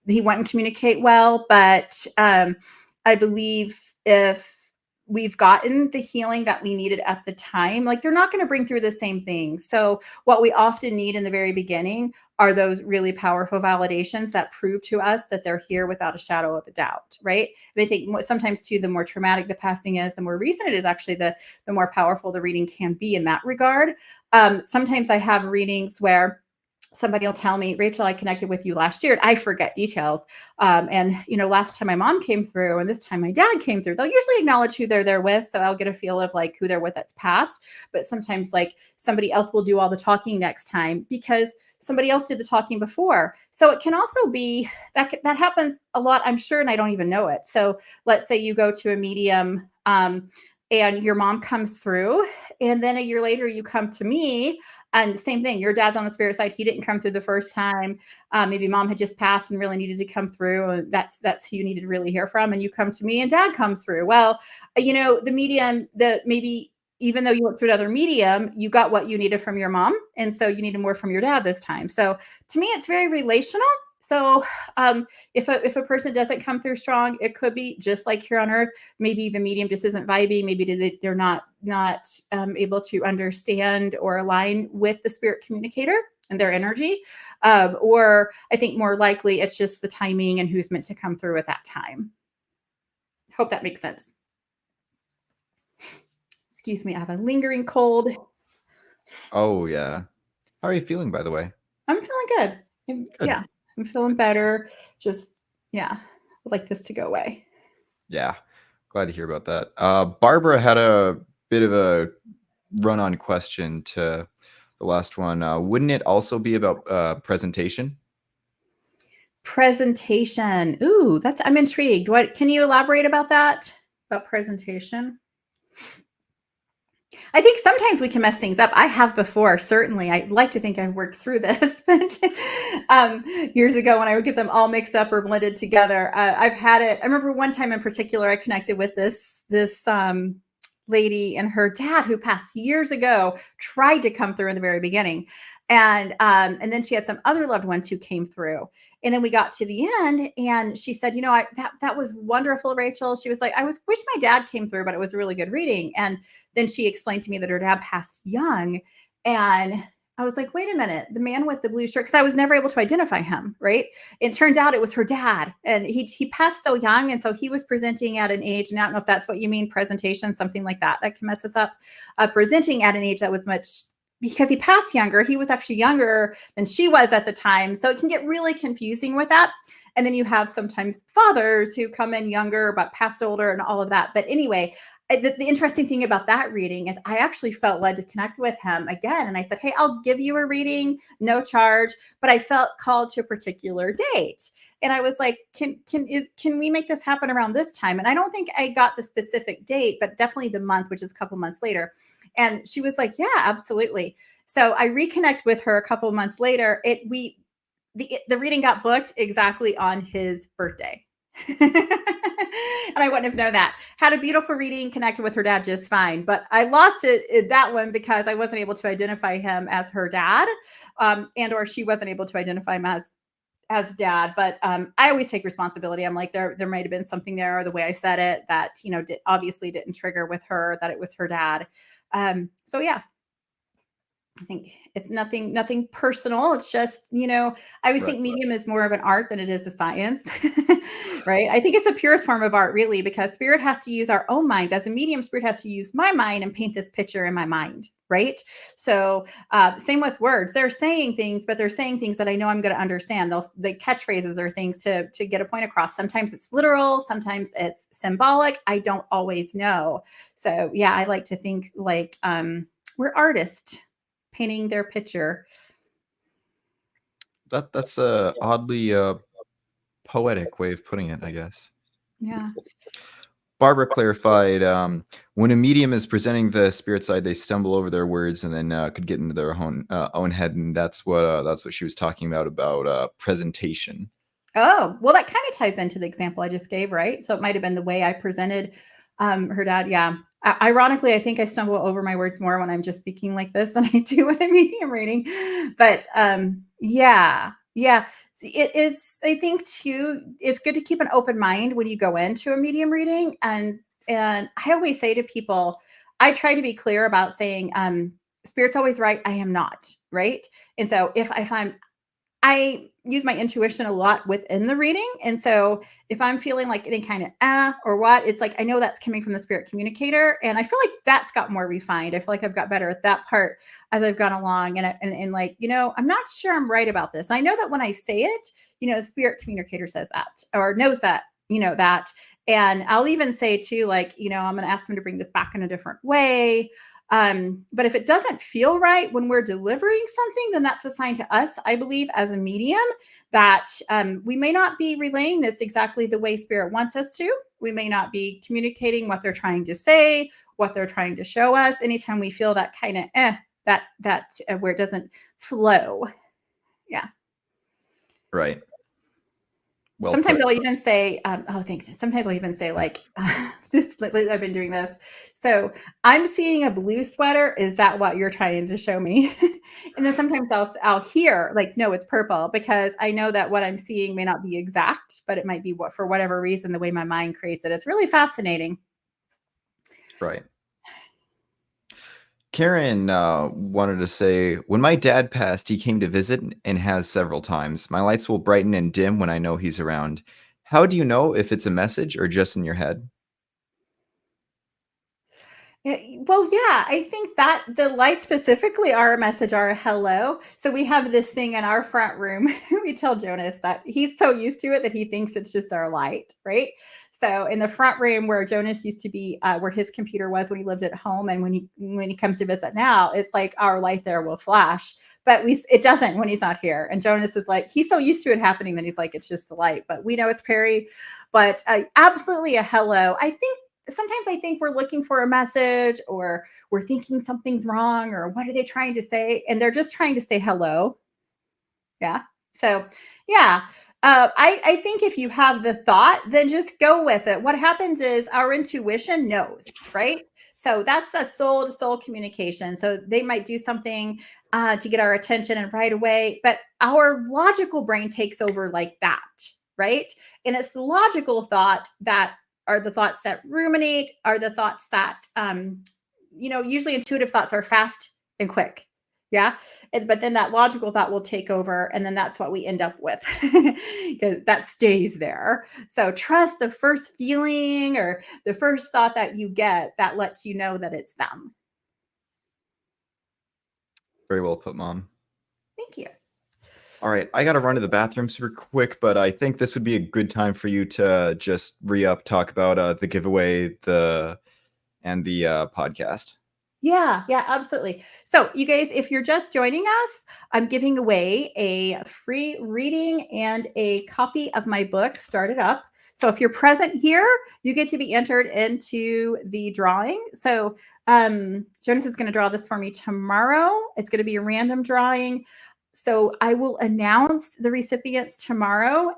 he wouldn't communicate well, but I believe if we've gotten the healing that we needed at the time, like they're not going to bring through the same things. So what we often need in the very beginning are those really powerful validations that prove to us that they're here without a shadow of a doubt, right? And I think sometimes too, the more traumatic the passing is, the more recent it is, actually the more powerful the reading can be in that regard. Sometimes I have readings where somebody will tell me, "Rachel, I connected with you last year." And I forget details. And, last time my mom came through and this time my dad came through, they'll usually acknowledge who they're there with. So I'll get a feel of like who they're with that's passed. But sometimes like somebody else will do all the talking next time because somebody else did the talking before. So it can also be that happens a lot, I'm sure, and I don't even know it. So let's say you go to a medium, and your mom comes through, and then a year later you come to me. And same thing, your dad's on the spirit side. He didn't come through the first time. Maybe mom had just passed and really needed to come through. And that's who you needed to really hear from. And you come to me and dad comes through. Well, the medium, maybe even though you went through another medium, you got what you needed from your mom. And so you needed more from your dad this time. So to me, it's very relational. So if a person doesn't come through strong, it could be just like here on Earth. Maybe the medium just isn't vibing. Maybe they're not able to understand or align with the spirit communicator and their energy. Or I think more likely it's just the timing and who's meant to come through at that time. Hope that makes sense. Excuse me, I have a lingering cold. Oh yeah. How are you feeling, by the way? I'm feeling good. Good. Yeah, I'm feeling better. Just, yeah, I'd like this to go away. Yeah. Glad to hear about that. Barbara had a bit of a run-on question to the last one. Wouldn't it also be about presentation? Presentation. Ooh, I'm intrigued. What can you elaborate about that? About presentation? I think sometimes we can mess things up. I have before, certainly. I like to think I've worked through this, but years ago when I would get them all mixed up or blended together, I've had it. I remember one time in particular, I connected with this lady and her dad who passed years ago tried to come through in the very beginning, and then she had some other loved ones who came through, and then we got to the end, and she said, that was wonderful, Rachel. She was like, I wish my dad came through, but it was a really good reading. And then she explained to me that her dad passed young. And I was like, wait a minute, the man with the blue shirt, because I was never able to identify him, right? It turns out it was her dad. And he passed so young. And so he was presenting at an age, and I don't know if that's what you mean, presentation, something like that can mess us up. Presenting at an age that was much, because he passed younger, he was actually younger than she was at the time. So it can get really confusing with that. And then you have sometimes fathers who come in younger, but passed older and all of that. But anyway, the interesting thing about that reading is I actually felt led to connect with him again. And I said, hey, I'll give you a reading, no charge, but I felt called to a particular date. And I was like, can we make this happen around this time? And I don't think I got the specific date, but definitely the month, which is a couple months later. And she was like, yeah, absolutely. So I reconnect with her a couple of months later. The reading got booked exactly on his birthday. And I wouldn't have known that. Had a beautiful reading, connected with her dad just fine. But I lost that one because I wasn't able to identify him as her dad, and or she wasn't able to identify him as dad. But I always take responsibility. I'm like, there might have been something there, or the way I said it that obviously didn't trigger with her that it was her dad. So yeah, I think it's nothing personal. It's just, I always think medium is more of an art than it is a science, right? I think it's the purest form of art, really, because spirit has to use our own minds. As a medium, spirit has to use my mind and paint this picture in my mind, right? So same with words. They're saying things, but they're saying things that I know I'm going to understand. The catchphrases are things to get a point across. Sometimes it's literal, sometimes it's symbolic. I don't always know. So yeah, I like to think like we're artists painting their picture. That's a oddly poetic way of putting it, I guess. Yeah. Barbara clarified, when a medium is presenting the spirit side, they stumble over their words and then could get into their own head, and that's what she was talking about presentation. Oh, well, that kind of ties into the example I just gave, right? So it might have been the way I presented her dad. Yeah. Ironically, I think I stumble over my words more when I'm just speaking like this than I do when I'm medium reading. But yeah. It is, I think too, it's good to keep an open mind when you go into a medium reading. And I always say to people, I try to be clear about saying, spirit's always right. I am not, right? And so if I use my intuition a lot within the reading. And so if I'm feeling like any kind of or what, it's like, I know that's coming from the spirit communicator. And I feel like that's got more refined. I feel like I've got better at that part as I've gone along. And like, I'm not sure I'm right about this. And I know that when I say it, the spirit communicator says that or knows that, that. And I'll even say too, like, I'm going to ask them to bring this back in a different way. But if it doesn't feel right when we're delivering something, then that's a sign to us, I believe, as a medium, that we may not be relaying this exactly the way spirit wants us to. We may not be communicating what they're trying to say, what they're trying to show us. Anytime we feel that kind of that where it doesn't flow. Yeah. Right. Well Sometimes put. I'll even say, thanks. Sometimes I'll even say like, this, I've been doing this. So I'm seeing a blue sweater. Is that what you're trying to show me? And then sometimes I'll hear like, no, it's purple, because I know that what I'm seeing may not be exact, but it might be for whatever reason, the way my mind creates it. It's really fascinating. Right. Karen wanted to say, when my dad passed, he came to visit and has several times. My lights will brighten and dim when I know he's around. How do you know if it's a message or just in your head? Well, yeah, I think that the lights specifically are a message, are a hello. So we have this thing in our front room. We tell Jonas that he's so used to it that he thinks it's just our light, right? So in the front room where Jonas used to be, where his computer was when he lived at home, and when he comes to visit now, it's like our light there will flash, but it doesn't when he's not here. And Jonas is like, he's so used to it happening that he's like, it's just the light, but we know it's Perry. But absolutely a hello. Sometimes I think we're looking for a message, or we're thinking something's wrong, or what are they trying to say? And they're just trying to say hello. Yeah. So, yeah. I think if you have the thought, then just go with it. What happens is our intuition knows, right? So that's the soul to soul communication. So they might do something to get our attention and right away, but our logical brain takes over like that, right? And it's the logical thought that are the thoughts that ruminate, are the thoughts that, usually intuitive thoughts are fast and quick. Yeah. But then that logical thought will take over. And then that's what we end up with, because that stays there. So trust the first feeling or the first thought that you get that lets you know that it's them. Very well put, Mom. Thank you. All right. I got to run to the bathroom super quick, but I think this would be a good time for you to just re-up, talk about the giveaway, and the podcast. Yeah, absolutely. So, you guys, if you're just joining us, I'm giving away a free reading and a copy of my book, Start It Up. So, if you're present here, you get to be entered into the drawing. So, Jonas is going to draw this for me tomorrow. It's going to be a random drawing. So, I will announce the recipients tomorrow.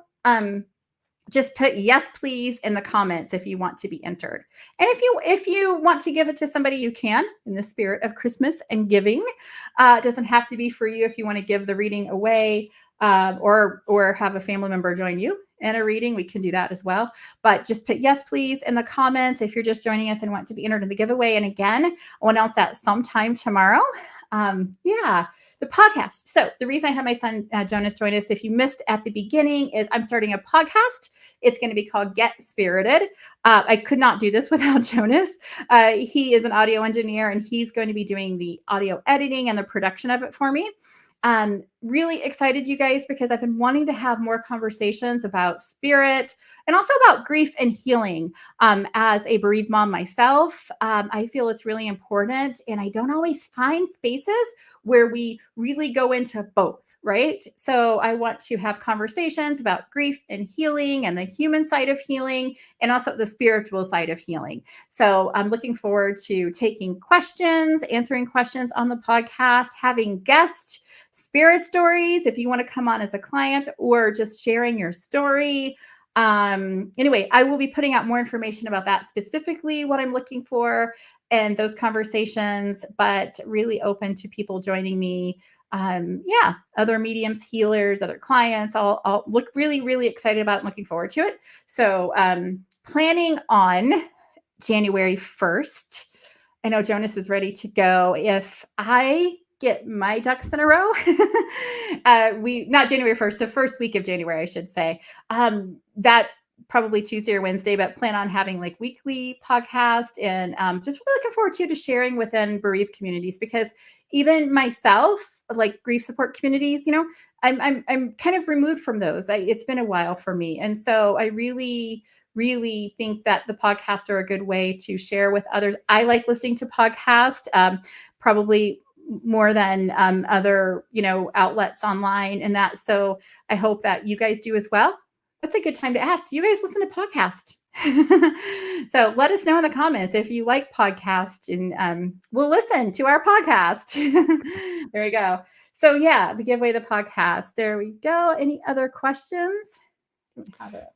Just put yes please in the comments if you want to be entered, and if you want to give it to somebody, you can, in the spirit of Christmas and giving. It doesn't have to be for you. If you want to give the reading away, or have a family member join you in a reading, we can do that as well. But just put yes please in the comments if you're just joining us and want to be entered in the giveaway. And again, I'll announce that sometime tomorrow. The podcast. So the reason I have my son Jonas join us, if you missed at the beginning, is I'm starting a podcast. It's going to be called Get Spirited. I could not do this without Jonas. He is an audio engineer, and he's going to be doing the audio editing and the production of it for me. Really excited, you guys, because I've been wanting to have more conversations about spirit and also about grief and healing. As a bereaved mom myself, I feel it's really important, and I don't always find spaces where we really go into both, right? So I want to have conversations about grief and healing, and the human side of healing, and also the spiritual side of healing. So I'm looking forward to taking questions, answering questions on the podcast, having guest spirit stories if you want to come on as a client, or just sharing your story. Anyway, I will be putting out more information about that, specifically what I'm looking for and those conversations, but really open to people joining me. Other mediums, healers, other clients. I'll look really, really excited about it and looking forward to it. So planning on January 1st. I know Jonas is ready to go. If I get my ducks in a row, not January 1st, the first week of January, I should say, that probably Tuesday or Wednesday, but plan on having like weekly podcast, and just really looking forward to sharing within bereaved communities, because even myself, like grief support communities, I'm kind of removed from those. It's been a while for me. And so I really think that the podcasts are a good way to share with others. I like listening to podcasts, probably more than other, outlets online and that. So I hope that you guys do as well. That's a good time to ask. Do you guys listen to podcasts? So let us know in the comments if you like podcasts, and we'll listen to our podcast. There we go. So the giveaway, the podcast. There we go. Any other questions? Have it.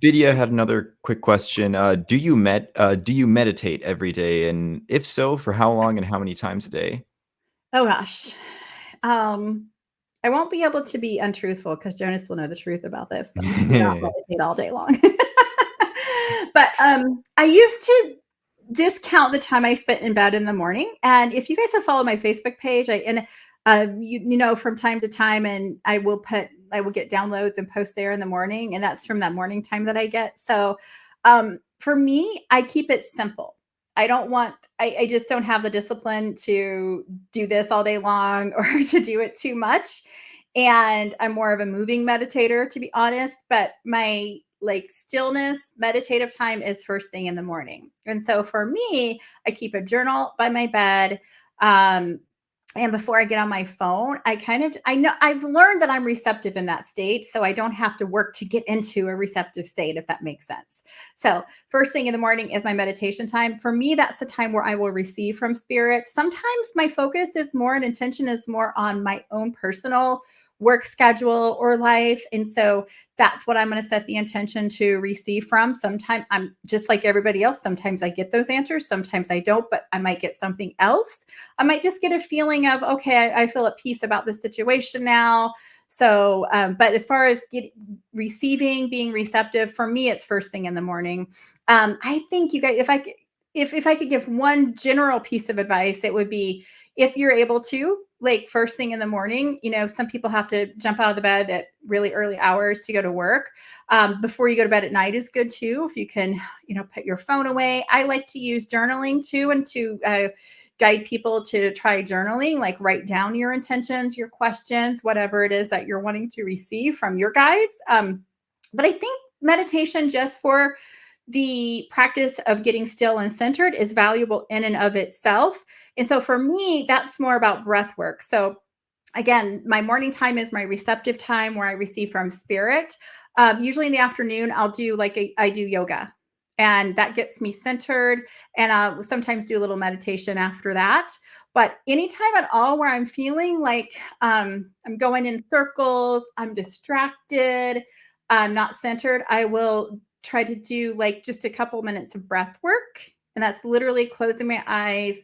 Vidya had another quick question. Do you meditate every day, and if so, for how long and how many times a day? Oh gosh, I won't be able to be untruthful, because Jonas will know the truth about this. So I do not meditate all day long. But I used to discount the time I spent in bed in the morning. And if you guys have followed my Facebook page, from time to time, and I will get downloads and post there in the morning, and that's from that morning time that I get. So for me, I keep it simple. I just don't have the discipline to do this all day long, or to do it too much. And I'm more of a moving meditator, to be honest. But my like stillness, meditative time is first thing in the morning. And so for me, I keep a journal by my bed. And before I get on my phone, I know I've learned that I'm receptive in that state. So I don't have to work to get into a receptive state, if that makes sense. So first thing in the morning is my meditation time. For me, that's the time where I will receive from spirit. Sometimes my focus is more and intention is more on my own personal work schedule or life. And so that's what I'm going to set the intention to receive from. Sometimes I'm just like everybody else. Sometimes I get those answers. Sometimes I don't, but I might get something else. I might just get a feeling of, okay, I feel at peace about the situation now. So, but as far as receiving, being receptive, for me, it's first thing in the morning. I think you guys, if I could give one general piece of advice, it would be, if you're able to, like first thing in the morning, some people have to jump out of the bed at really early hours to go to work. Before you go to bed at night is good too. If you can, put your phone away. I like to use journaling too, and to guide people to try journaling, like write down your intentions, your questions, whatever it is that you're wanting to receive from your guides. But I think meditation, just for the practice of getting still and centered, is valuable in and of itself. And so for me, that's more about breath work. So again, my morning time is my receptive time where I receive from spirit. Usually in the afternoon, I'll do I do yoga, and that gets me centered. And I'll sometimes do a little meditation after that. But anytime at all where I'm feeling like I'm going in circles, I'm distracted, I'm not centered, I will try to do like just a couple minutes of breath work. And that's literally closing my eyes,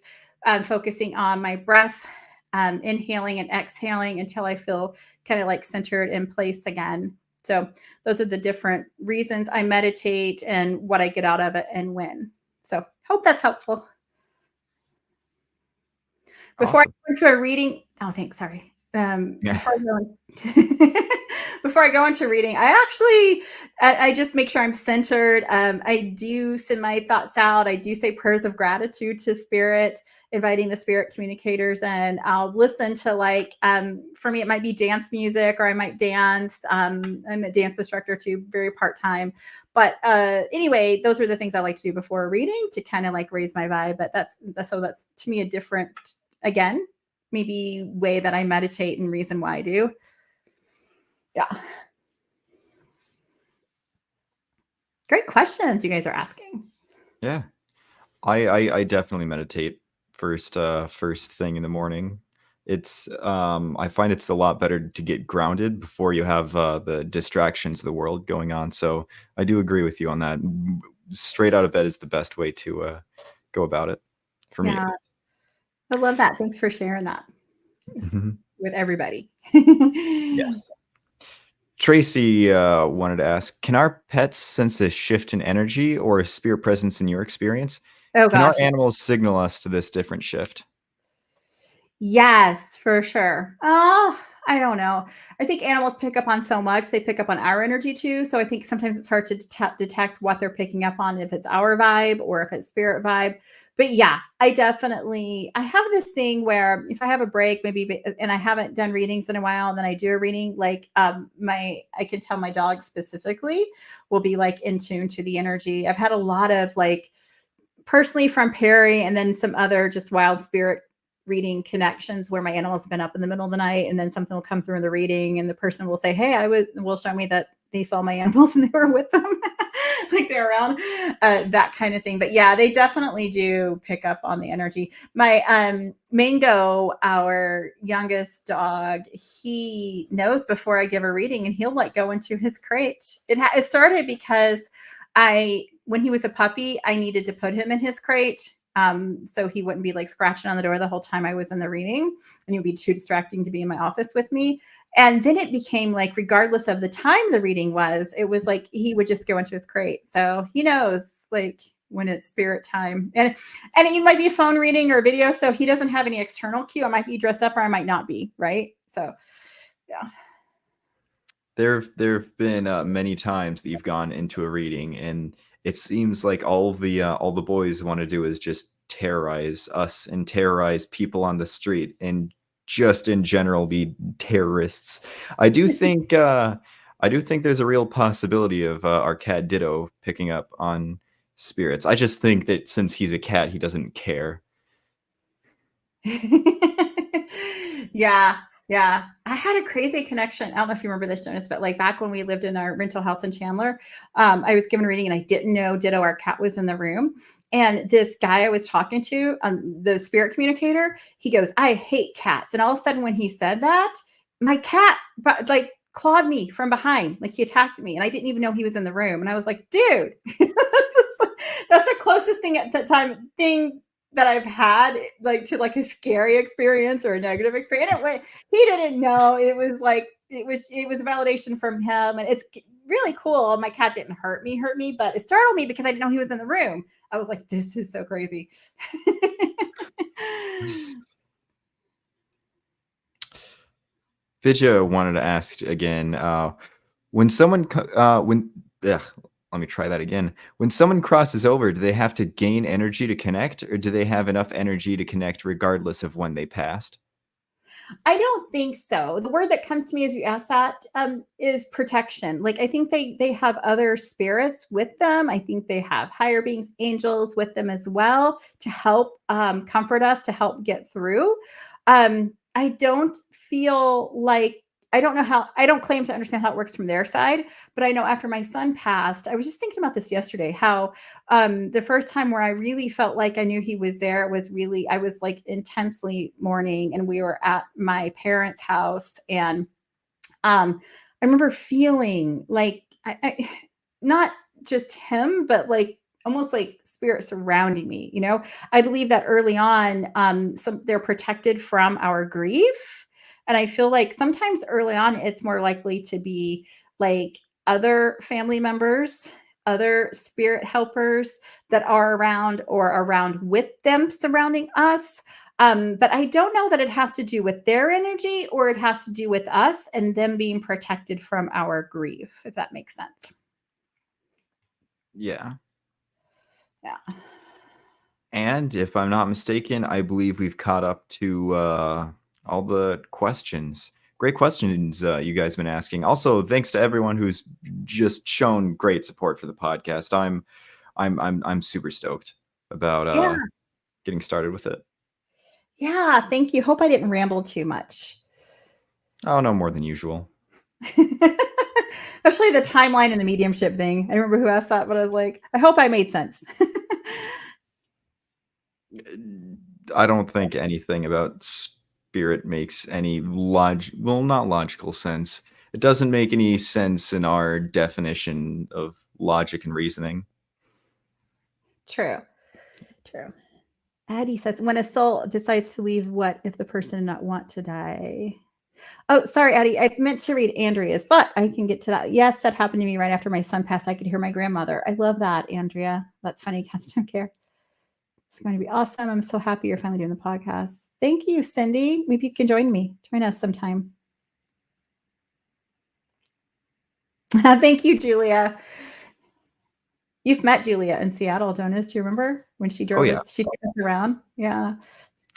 focusing on my breath, inhaling and exhaling until I feel kind of like centered in place again. So those are the different reasons I meditate and what I get out of it and when. So hope that's helpful. Before Awesome. I go into a reading, thanks. Sorry. Yeah. Before I go into reading, I just make sure I'm centered. I do send my thoughts out. I do say prayers of gratitude to spirit, inviting the spirit communicators, and I'll listen to for me, it might be dance music, or I might dance. I'm a dance instructor too, very part-time. But anyway, those are the things I like to do before a reading to kind of like raise my vibe. But that's to me a different, again, maybe way that I meditate and reason why I do. Yeah. Great questions you guys are asking. Yeah. I definitely meditate first thing in the morning. It's I find it's a lot better to get grounded before you have the distractions of the world going on. So I do agree with you on that. Straight out of bed is the best way to go about it for me. Yeah. I love that. Thanks for sharing that with everybody. Yes. Tracy wanted to ask, can our pets sense a shift in energy or a spirit presence in your experience? Oh Can our gosh. animals signal us to this different shift? Yes, for sure. Oh, I don't know. I think animals pick up on so much. They pick up on our energy too. So I think sometimes it's hard to detect what they're picking up on, if it's our vibe or if it's spirit vibe. But yeah, I have this thing where if I have a break, maybe, and I haven't done readings in a while, and then I do a reading, I can tell my dog specifically will be like in tune to the energy. I've had a lot of personally from Perry, and then some other just wild spirit reading connections where my animals have been up in the middle of the night, and then something will come through in the reading and the person will say, hey, will show me that they saw my animals and they were with them. Like they're around, that kind of thing. But yeah, they definitely do pick up on the energy. My Mango, our youngest dog, he knows before I give a reading, and he'll go into his crate. It started because when he was a puppy, I needed to put him in his crate, so he wouldn't be scratching on the door the whole time I was in the reading, and he would be too distracting to be in my office with me. And then it became regardless of the time the reading was, it was he would just go into his crate. So he knows when it's spirit time, and it might be a phone reading or a video, so he doesn't have any external cue. I might be dressed up or I might not be, right? So yeah. There've been many times that you've gone into a reading, and it seems like all the boys want to do is just terrorize us and terrorize people on the street, and just in general be terrorists. I do think I do think there's a real possibility of our cat Ditto picking up on spirits. I just think that since he's a cat, he doesn't care. Yeah, yeah. I had a crazy connection. I don't know if you remember this, Jonas, but like back when we lived in our rental house in Chandler, I was given a reading and I didn't know Ditto, our cat, was in the room. And this guy I was talking to, the spirit communicator, he goes, "I hate cats." And all of a sudden, when he said that, my cat like clawed me from behind, like he attacked me, and I didn't even know he was in the room. And I was like, "Dude, that's the closest thing at the time that I've had, like, to like a scary experience or a negative experience." He didn't know. It was like it was a validation from him, and it's really cool. My cat didn't hurt me, but it startled me because I didn't know he was in the room. I was like, "This is so crazy." Vidya wanted to ask again, when someone when let me try that again. When someone crosses over, do they have to gain energy to connect, or do they have enough energy to connect regardless of when they passed? I don't think so. The word that comes to me as you ask that is protection. Like I think they have other spirits with them. I think they have higher beings, angels with them as well to help comfort us, to help get through. I don't feel like I don't know how I don't claim to understand how it works from their side, but I know after my son passed, I was just thinking about this yesterday. How the first time where I really felt like I knew he was there was really, I was like intensely mourning, and we were at my parents' house, and I remember feeling like not just him, but like almost like spirit surrounding me. I believe that early on, they're protected from our grief, and I feel like sometimes early on it's more likely to be like other family members, other spirit helpers that are around or around with them surrounding us. But I don't know that it has to do with their energy or it has to do with us and them being protected from our grief, if that makes sense. Yeah. Yeah. And if I'm not mistaken, I believe we've caught up to all the questions. Great questions you guys been asking. Also, thanks to everyone who's just shown great support for the podcast. I'm super stoked about Yeah. getting started with it. Yeah. Thank you. Hope I didn't ramble too much. Oh, no more than usual. Especially the timeline and the mediumship thing. I remember who asked that, but I was like, I hope I made sense. I don't think anything about spirit makes any not logical sense. It doesn't make any sense in our definition of logic and reasoning. True. True. Addie says, when a soul decides to leave, what if the person did not want to die? Oh, sorry, Addie. I meant to read Andrea's, but I can get to that. Yes, that happened to me right after my son passed. I could hear my grandmother. I love that, Andrea. That's funny. Cats don't care. It's going to be awesome. I'm so happy you're finally doing the podcast. Thank you, Cindy. Maybe you can join me. Join us sometime. Thank you, Julia. You've met Julia in Seattle, Jonas. Do you remember when she drove yeah. us? She took us around. Yeah.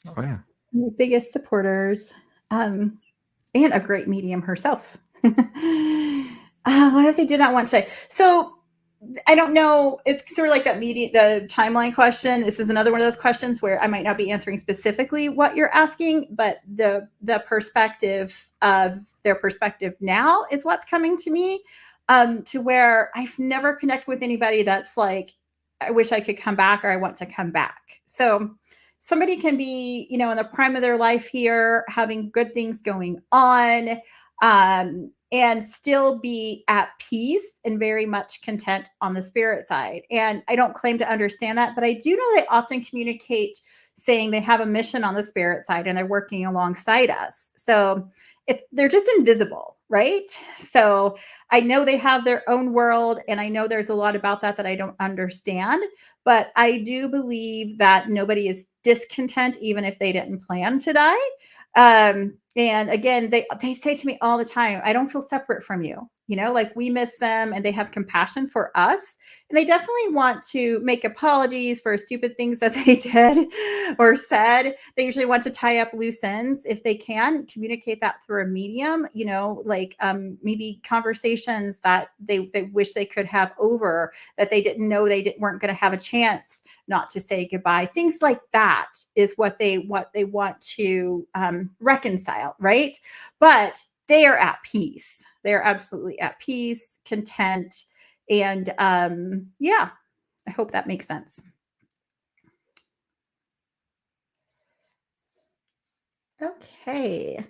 Oh yeah. The biggest supporters. And a great medium herself. What if they did not want to? So I don't know. It's sort of like the timeline question. This is another one of those questions where I might not be answering specifically what you're asking, but the perspective of their perspective now is what's coming to me. To where I've never connected with anybody that's like, I wish I could come back or I want to come back. So somebody can be, in the prime of their life here, having good things going on, and still be at peace and very much content on the spirit side. And I don't claim to understand that, but I do know they often communicate saying they have a mission on the spirit side and they're working alongside us. So they're just invisible, right? So I know they have their own world, and I know there's a lot about that I don't understand, but I do believe that nobody is discontent, even if they didn't plan to die. And again, they say to me all the time, I don't feel separate from you. Like we miss them and they have compassion for us. And they definitely want to make apologies for stupid things that they did or said. They usually want to tie up loose ends if they can, communicate that through a medium, like maybe conversations that they wish they could have over, that they didn't know weren't going to have a chance not to say goodbye. Things like that is what they want to reconcile, right? But they are at peace. They're absolutely at peace, content, and yeah, I hope that makes sense. Okay.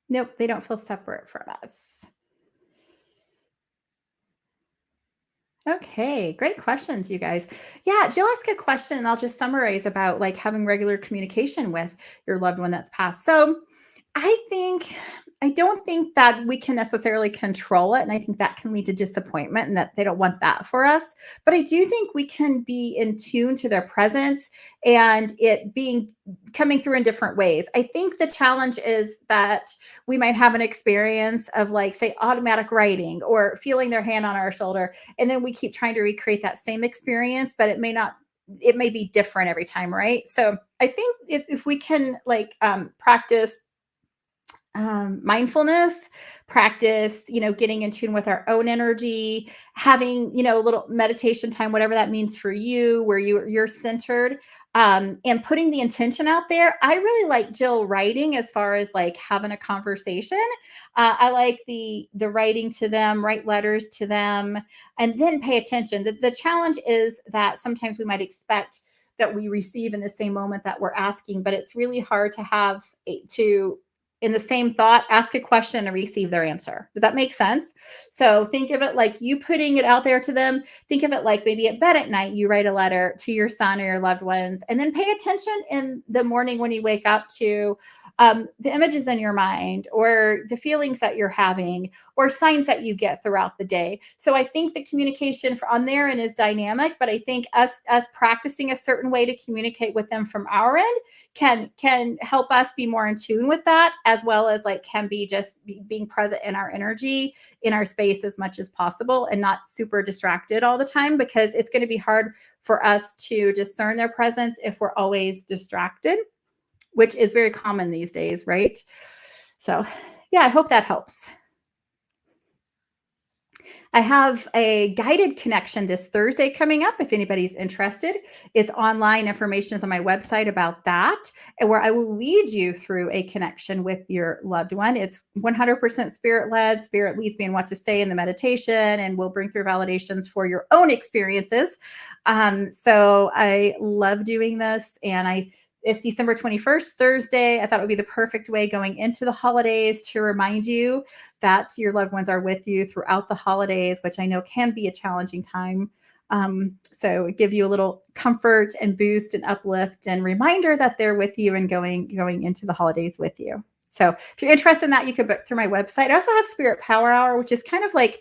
Nope, they don't feel separate from us. Okay, great questions, you guys. Yeah, Jill asked a question, and I'll just summarize about like having regular communication with your loved one that's passed. So I don't think that we can necessarily control it. And I think that can lead to disappointment and that they don't want that for us. But I do think we can be in tune to their presence and it being coming through in different ways. I think the challenge is that we might have an experience of like, say, automatic writing or feeling their hand on our shoulder. And then we keep trying to recreate that same experience, but it may be different every time, right? So I think if we can like practice mindfulness, practice, getting in tune with our own energy, having, a little meditation time, whatever that means for you, where you're centered, and putting the intention out there. I really like Jill writing as far as like having a conversation. I like the writing to them, write letters to them, and then pay attention. The challenge is that sometimes we might expect that we receive in the same moment that we're asking, but it's really hard to have to in the same thought, ask a question and receive their answer. Does that make sense? So think of it like you putting it out there to them. Think of it like maybe at bed at night, you write a letter to your son or your loved ones, and then pay attention in the morning when you wake up to the images in your mind or the feelings that you're having or signs that you get throughout the day. So I think the communication on their end is dynamic, but I think us practicing a certain way to communicate with them from our end can help us be more in tune with that, as well as like can be just being present in our energy, in our space as much as possible and not super distracted all the time, because it's going to be hard for us to discern their presence if we're always distracted, which is very common these days, right? So yeah, I hope that helps. I have a guided connection this Thursday coming up if anybody's interested. It's online. Information is on my website about that, and where I will lead you through a connection with your loved one. It's 100% spirit led. Spirit leads me in what to say in the meditation, and we'll bring through validations for your own experiences. So I love doing this, and it's December 21st, Thursday. I thought it would be the perfect way going into the holidays to remind you that your loved ones are with you throughout the holidays, which I know can be a challenging time. So give you a little comfort and boost and uplift and reminder that they're with you and going into the holidays with you. So if you're interested in that, you can book through my website. I also have Spirit Power Hour, which is kind of like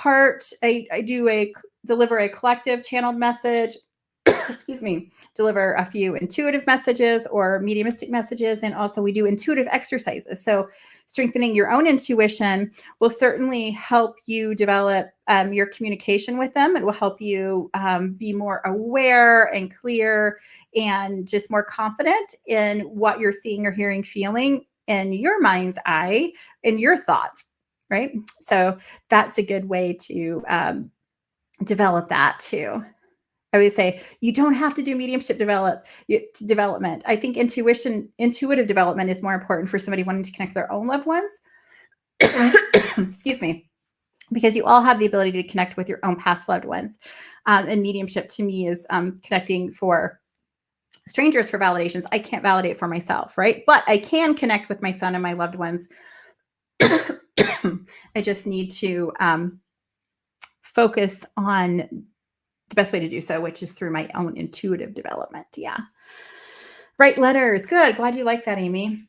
I deliver a collective channeled message. Excuse me, deliver a few intuitive messages or mediumistic messages. And also we do intuitive exercises. So strengthening your own intuition will certainly help you develop your communication with them. It will help you be more aware and clear and just more confident in what you're seeing or hearing, feeling in your mind's eye, in your thoughts, right? So that's a good way to develop that too. I always say you don't have to do mediumship development. I think intuitive development is more important for somebody wanting to connect their own loved ones. Excuse me, because you all have the ability to connect with your own past loved ones. And mediumship to me is connecting for strangers for validations. I can't validate for myself, right? But I can connect with my son and my loved ones. I just need to focus on the best way to do so, which is through my own intuitive development. Yeah. Write letters. Good. Glad you like that, Amy.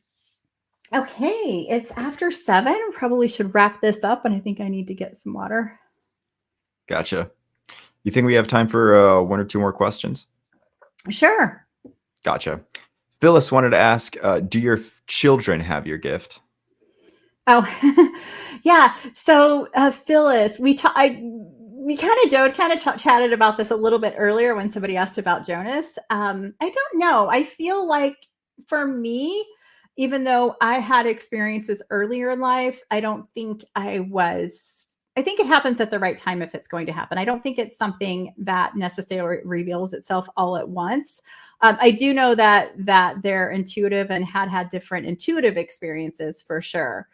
Okay. It's after 7. Probably should wrap this up. And I think I need to get some water. Gotcha. You think we have time for one or two more questions? Sure. Gotcha. Phyllis wanted to ask, do your children have your gift? Oh, yeah. So, Phyllis, we kind of Joe kind of chatted about this a little bit earlier when somebody asked about Jonas. I don't know. I feel like for me, even though I had experiences earlier in life, I don't think I was. I think it happens at the right time if it's going to happen. I don't think it's something that necessarily reveals itself all at once. I do know that they're intuitive and had different intuitive experiences for sure,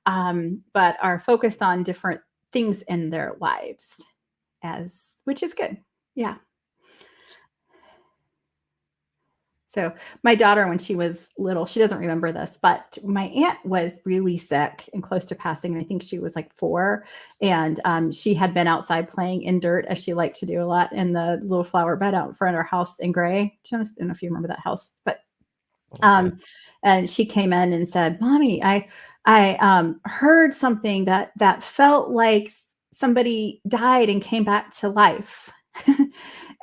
but are focused on different things in their lives, as which is good. Yeah. So my daughter, when she was little, she doesn't remember this, but my aunt was really sick and close to passing. And I think she was like 4. And she had been outside playing in dirt, as she liked to do a lot, in the little flower bed out in front of our house in Gray. Jonas, I don't know if you remember that house, but Okay. and she came in and said, "Mommy, I heard something that felt like somebody died and came back to life."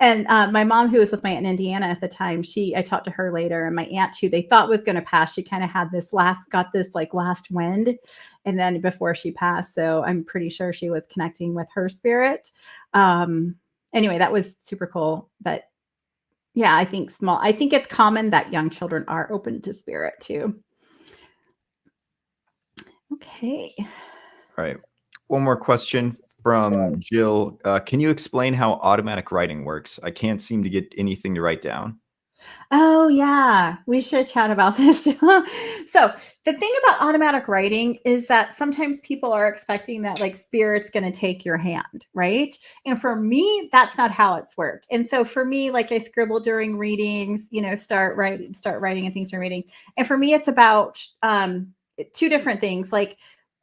And my mom, who was with my aunt in Indiana at the time, I talked to her later, and my aunt, who they thought was going to pass, she kind of had got this like last wind, and then before she passed, so I'm pretty sure she was connecting with her spirit. Anyway, that was super cool, but yeah, I think it's common that young children are open to spirit too. Okay. All right. One more question from Jill. Can you explain how automatic writing works? I can't seem to get anything to write down. Oh, yeah. We should chat about this. So, the thing about automatic writing is that sometimes people are expecting that like spirit's going to take your hand, right? And for me, that's not how it's worked. And so for me, like I scribble during readings, start writing and things during reading. And for me, it's about two different things. Like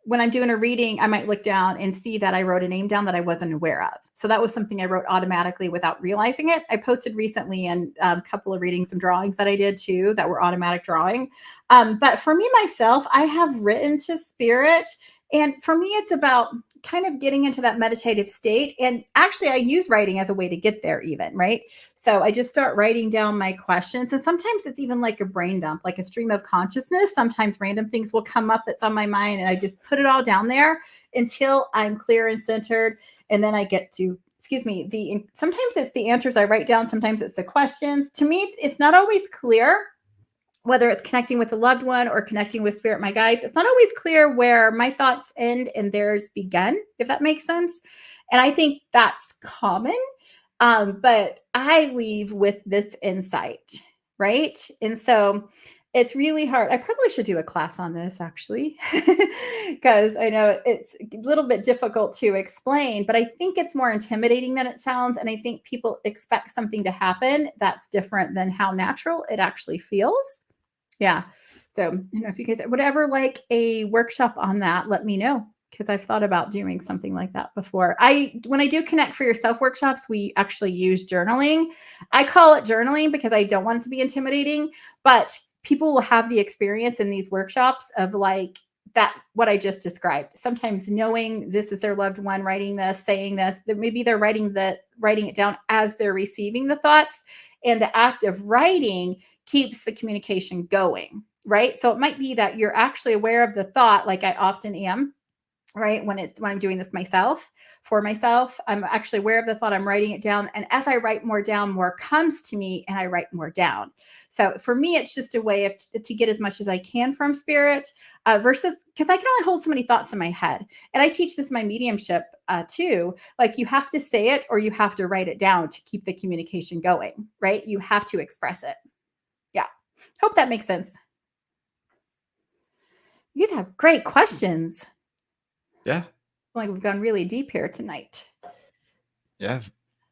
when I'm doing a reading, I might look down and see that I wrote a name down that I wasn't aware of. So that was something I wrote automatically without realizing it. I posted recently in a couple of readings some drawings that I did too that were automatic drawing. But for me, myself, I have written to spirit. And for me, it's about kind of getting into that meditative state. And actually, I use writing as a way to get there, even, right? So I just start writing down my questions. And sometimes it's even like a brain dump, like a stream of consciousness. Sometimes random things will come up that's on my mind, and I just put it all down there until I'm clear and centered. And then I get to, sometimes it's the answers I write down, sometimes it's the questions. To me, it's not always clear whether it's connecting with a loved one or connecting with spirit, my guides. It's not always clear where my thoughts end and theirs begin, if that makes sense. And I think that's common. But I leave with this insight, right? And so it's really hard. I probably should do a class on this actually, because I know it's a little bit difficult to explain, but I think it's more intimidating than it sounds. And I think people expect something to happen that's different than how natural it actually feels. Yeah. So I don't know if you guys would ever like a workshop on that, let me know, because I've thought about doing something like that before. When I do Connect for Yourself workshops, we actually use journaling. I call it journaling because I don't want it to be intimidating, but people will have the experience in these workshops of like that, what I just described. Sometimes knowing this is their loved one writing this, saying this, that maybe they're writing it down as they're receiving the thoughts. And the act of writing keeps the communication going, right? So it might be that you're actually aware of the thought, like I often am, right? When I'm doing this for myself, I'm actually aware of the thought, I'm writing it down. And as I write more down, more comes to me and I write more down. So for me, it's just a way to get as much as I can from spirit, versus, because I can only hold so many thoughts in my head. And I teach this in my mediumship too. Like you have to say it or you have to write it down to keep the communication going, right? You have to express it. Yeah. Hope that makes sense. You guys have great questions. Yeah. Like we've gone really deep here tonight. Yeah.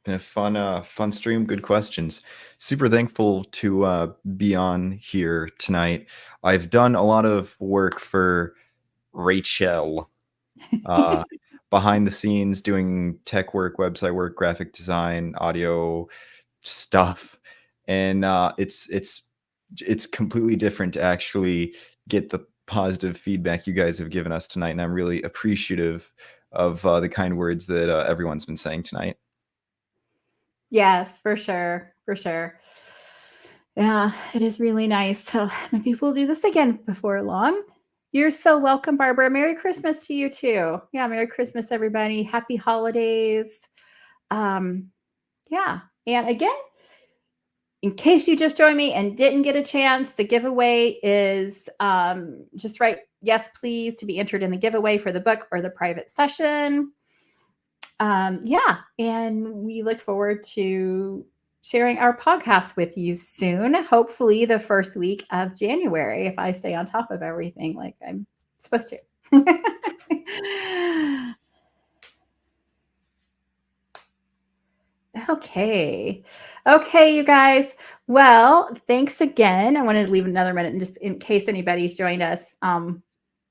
Been a fun stream. Good questions. Super thankful to be on here tonight. I've done a lot of work for Rachel behind the scenes, doing tech work, website work, graphic design, audio stuff, and it's completely different to actually get the positive feedback you guys have given us tonight, and I'm really appreciative of the kind words that everyone's been saying tonight. Yes, for sure. For sure. Yeah, it is really nice. So maybe we'll do this again before long. You're so welcome, Barbara. Merry Christmas to you too. Yeah, Merry Christmas, everybody. Happy holidays. Yeah. And again, in case you just joined me and didn't get a chance, the giveaway is just write yes, please, to be entered in the giveaway for the book or the private session. Yeah. And we look forward to sharing our podcast with you soon, hopefully the first week of January, if I stay on top of everything like I'm supposed to. Okay. Okay, you guys. Well, thanks again. I wanted to leave another minute and just in case anybody's joined us and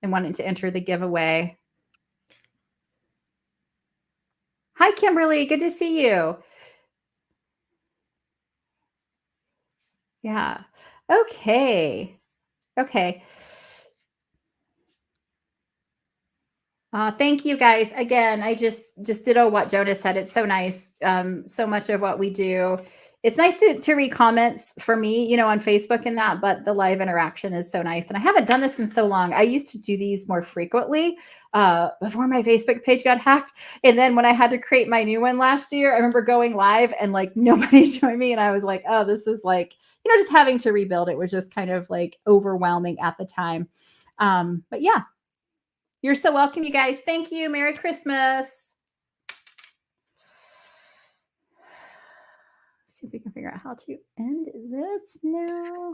wanted to enter the giveaway. Hi, Kimberly. Good to see you. Yeah. Okay. Okay. Thank you guys again. I just ditto what Jonas said. It's so nice. So much of what we do. It's nice to read comments for me, on Facebook and that, but the live interaction is so nice. And I haven't done this in so long. I used to do these more frequently before my Facebook page got hacked. And then when I had to create my new one last year, I remember going live and like nobody joined me. And I was like, oh, this is like, just having to rebuild it was just kind of like overwhelming at the time. But yeah, you're so welcome, you guys. Thank you. Merry Christmas. Let's see if we can figure out how to end this now.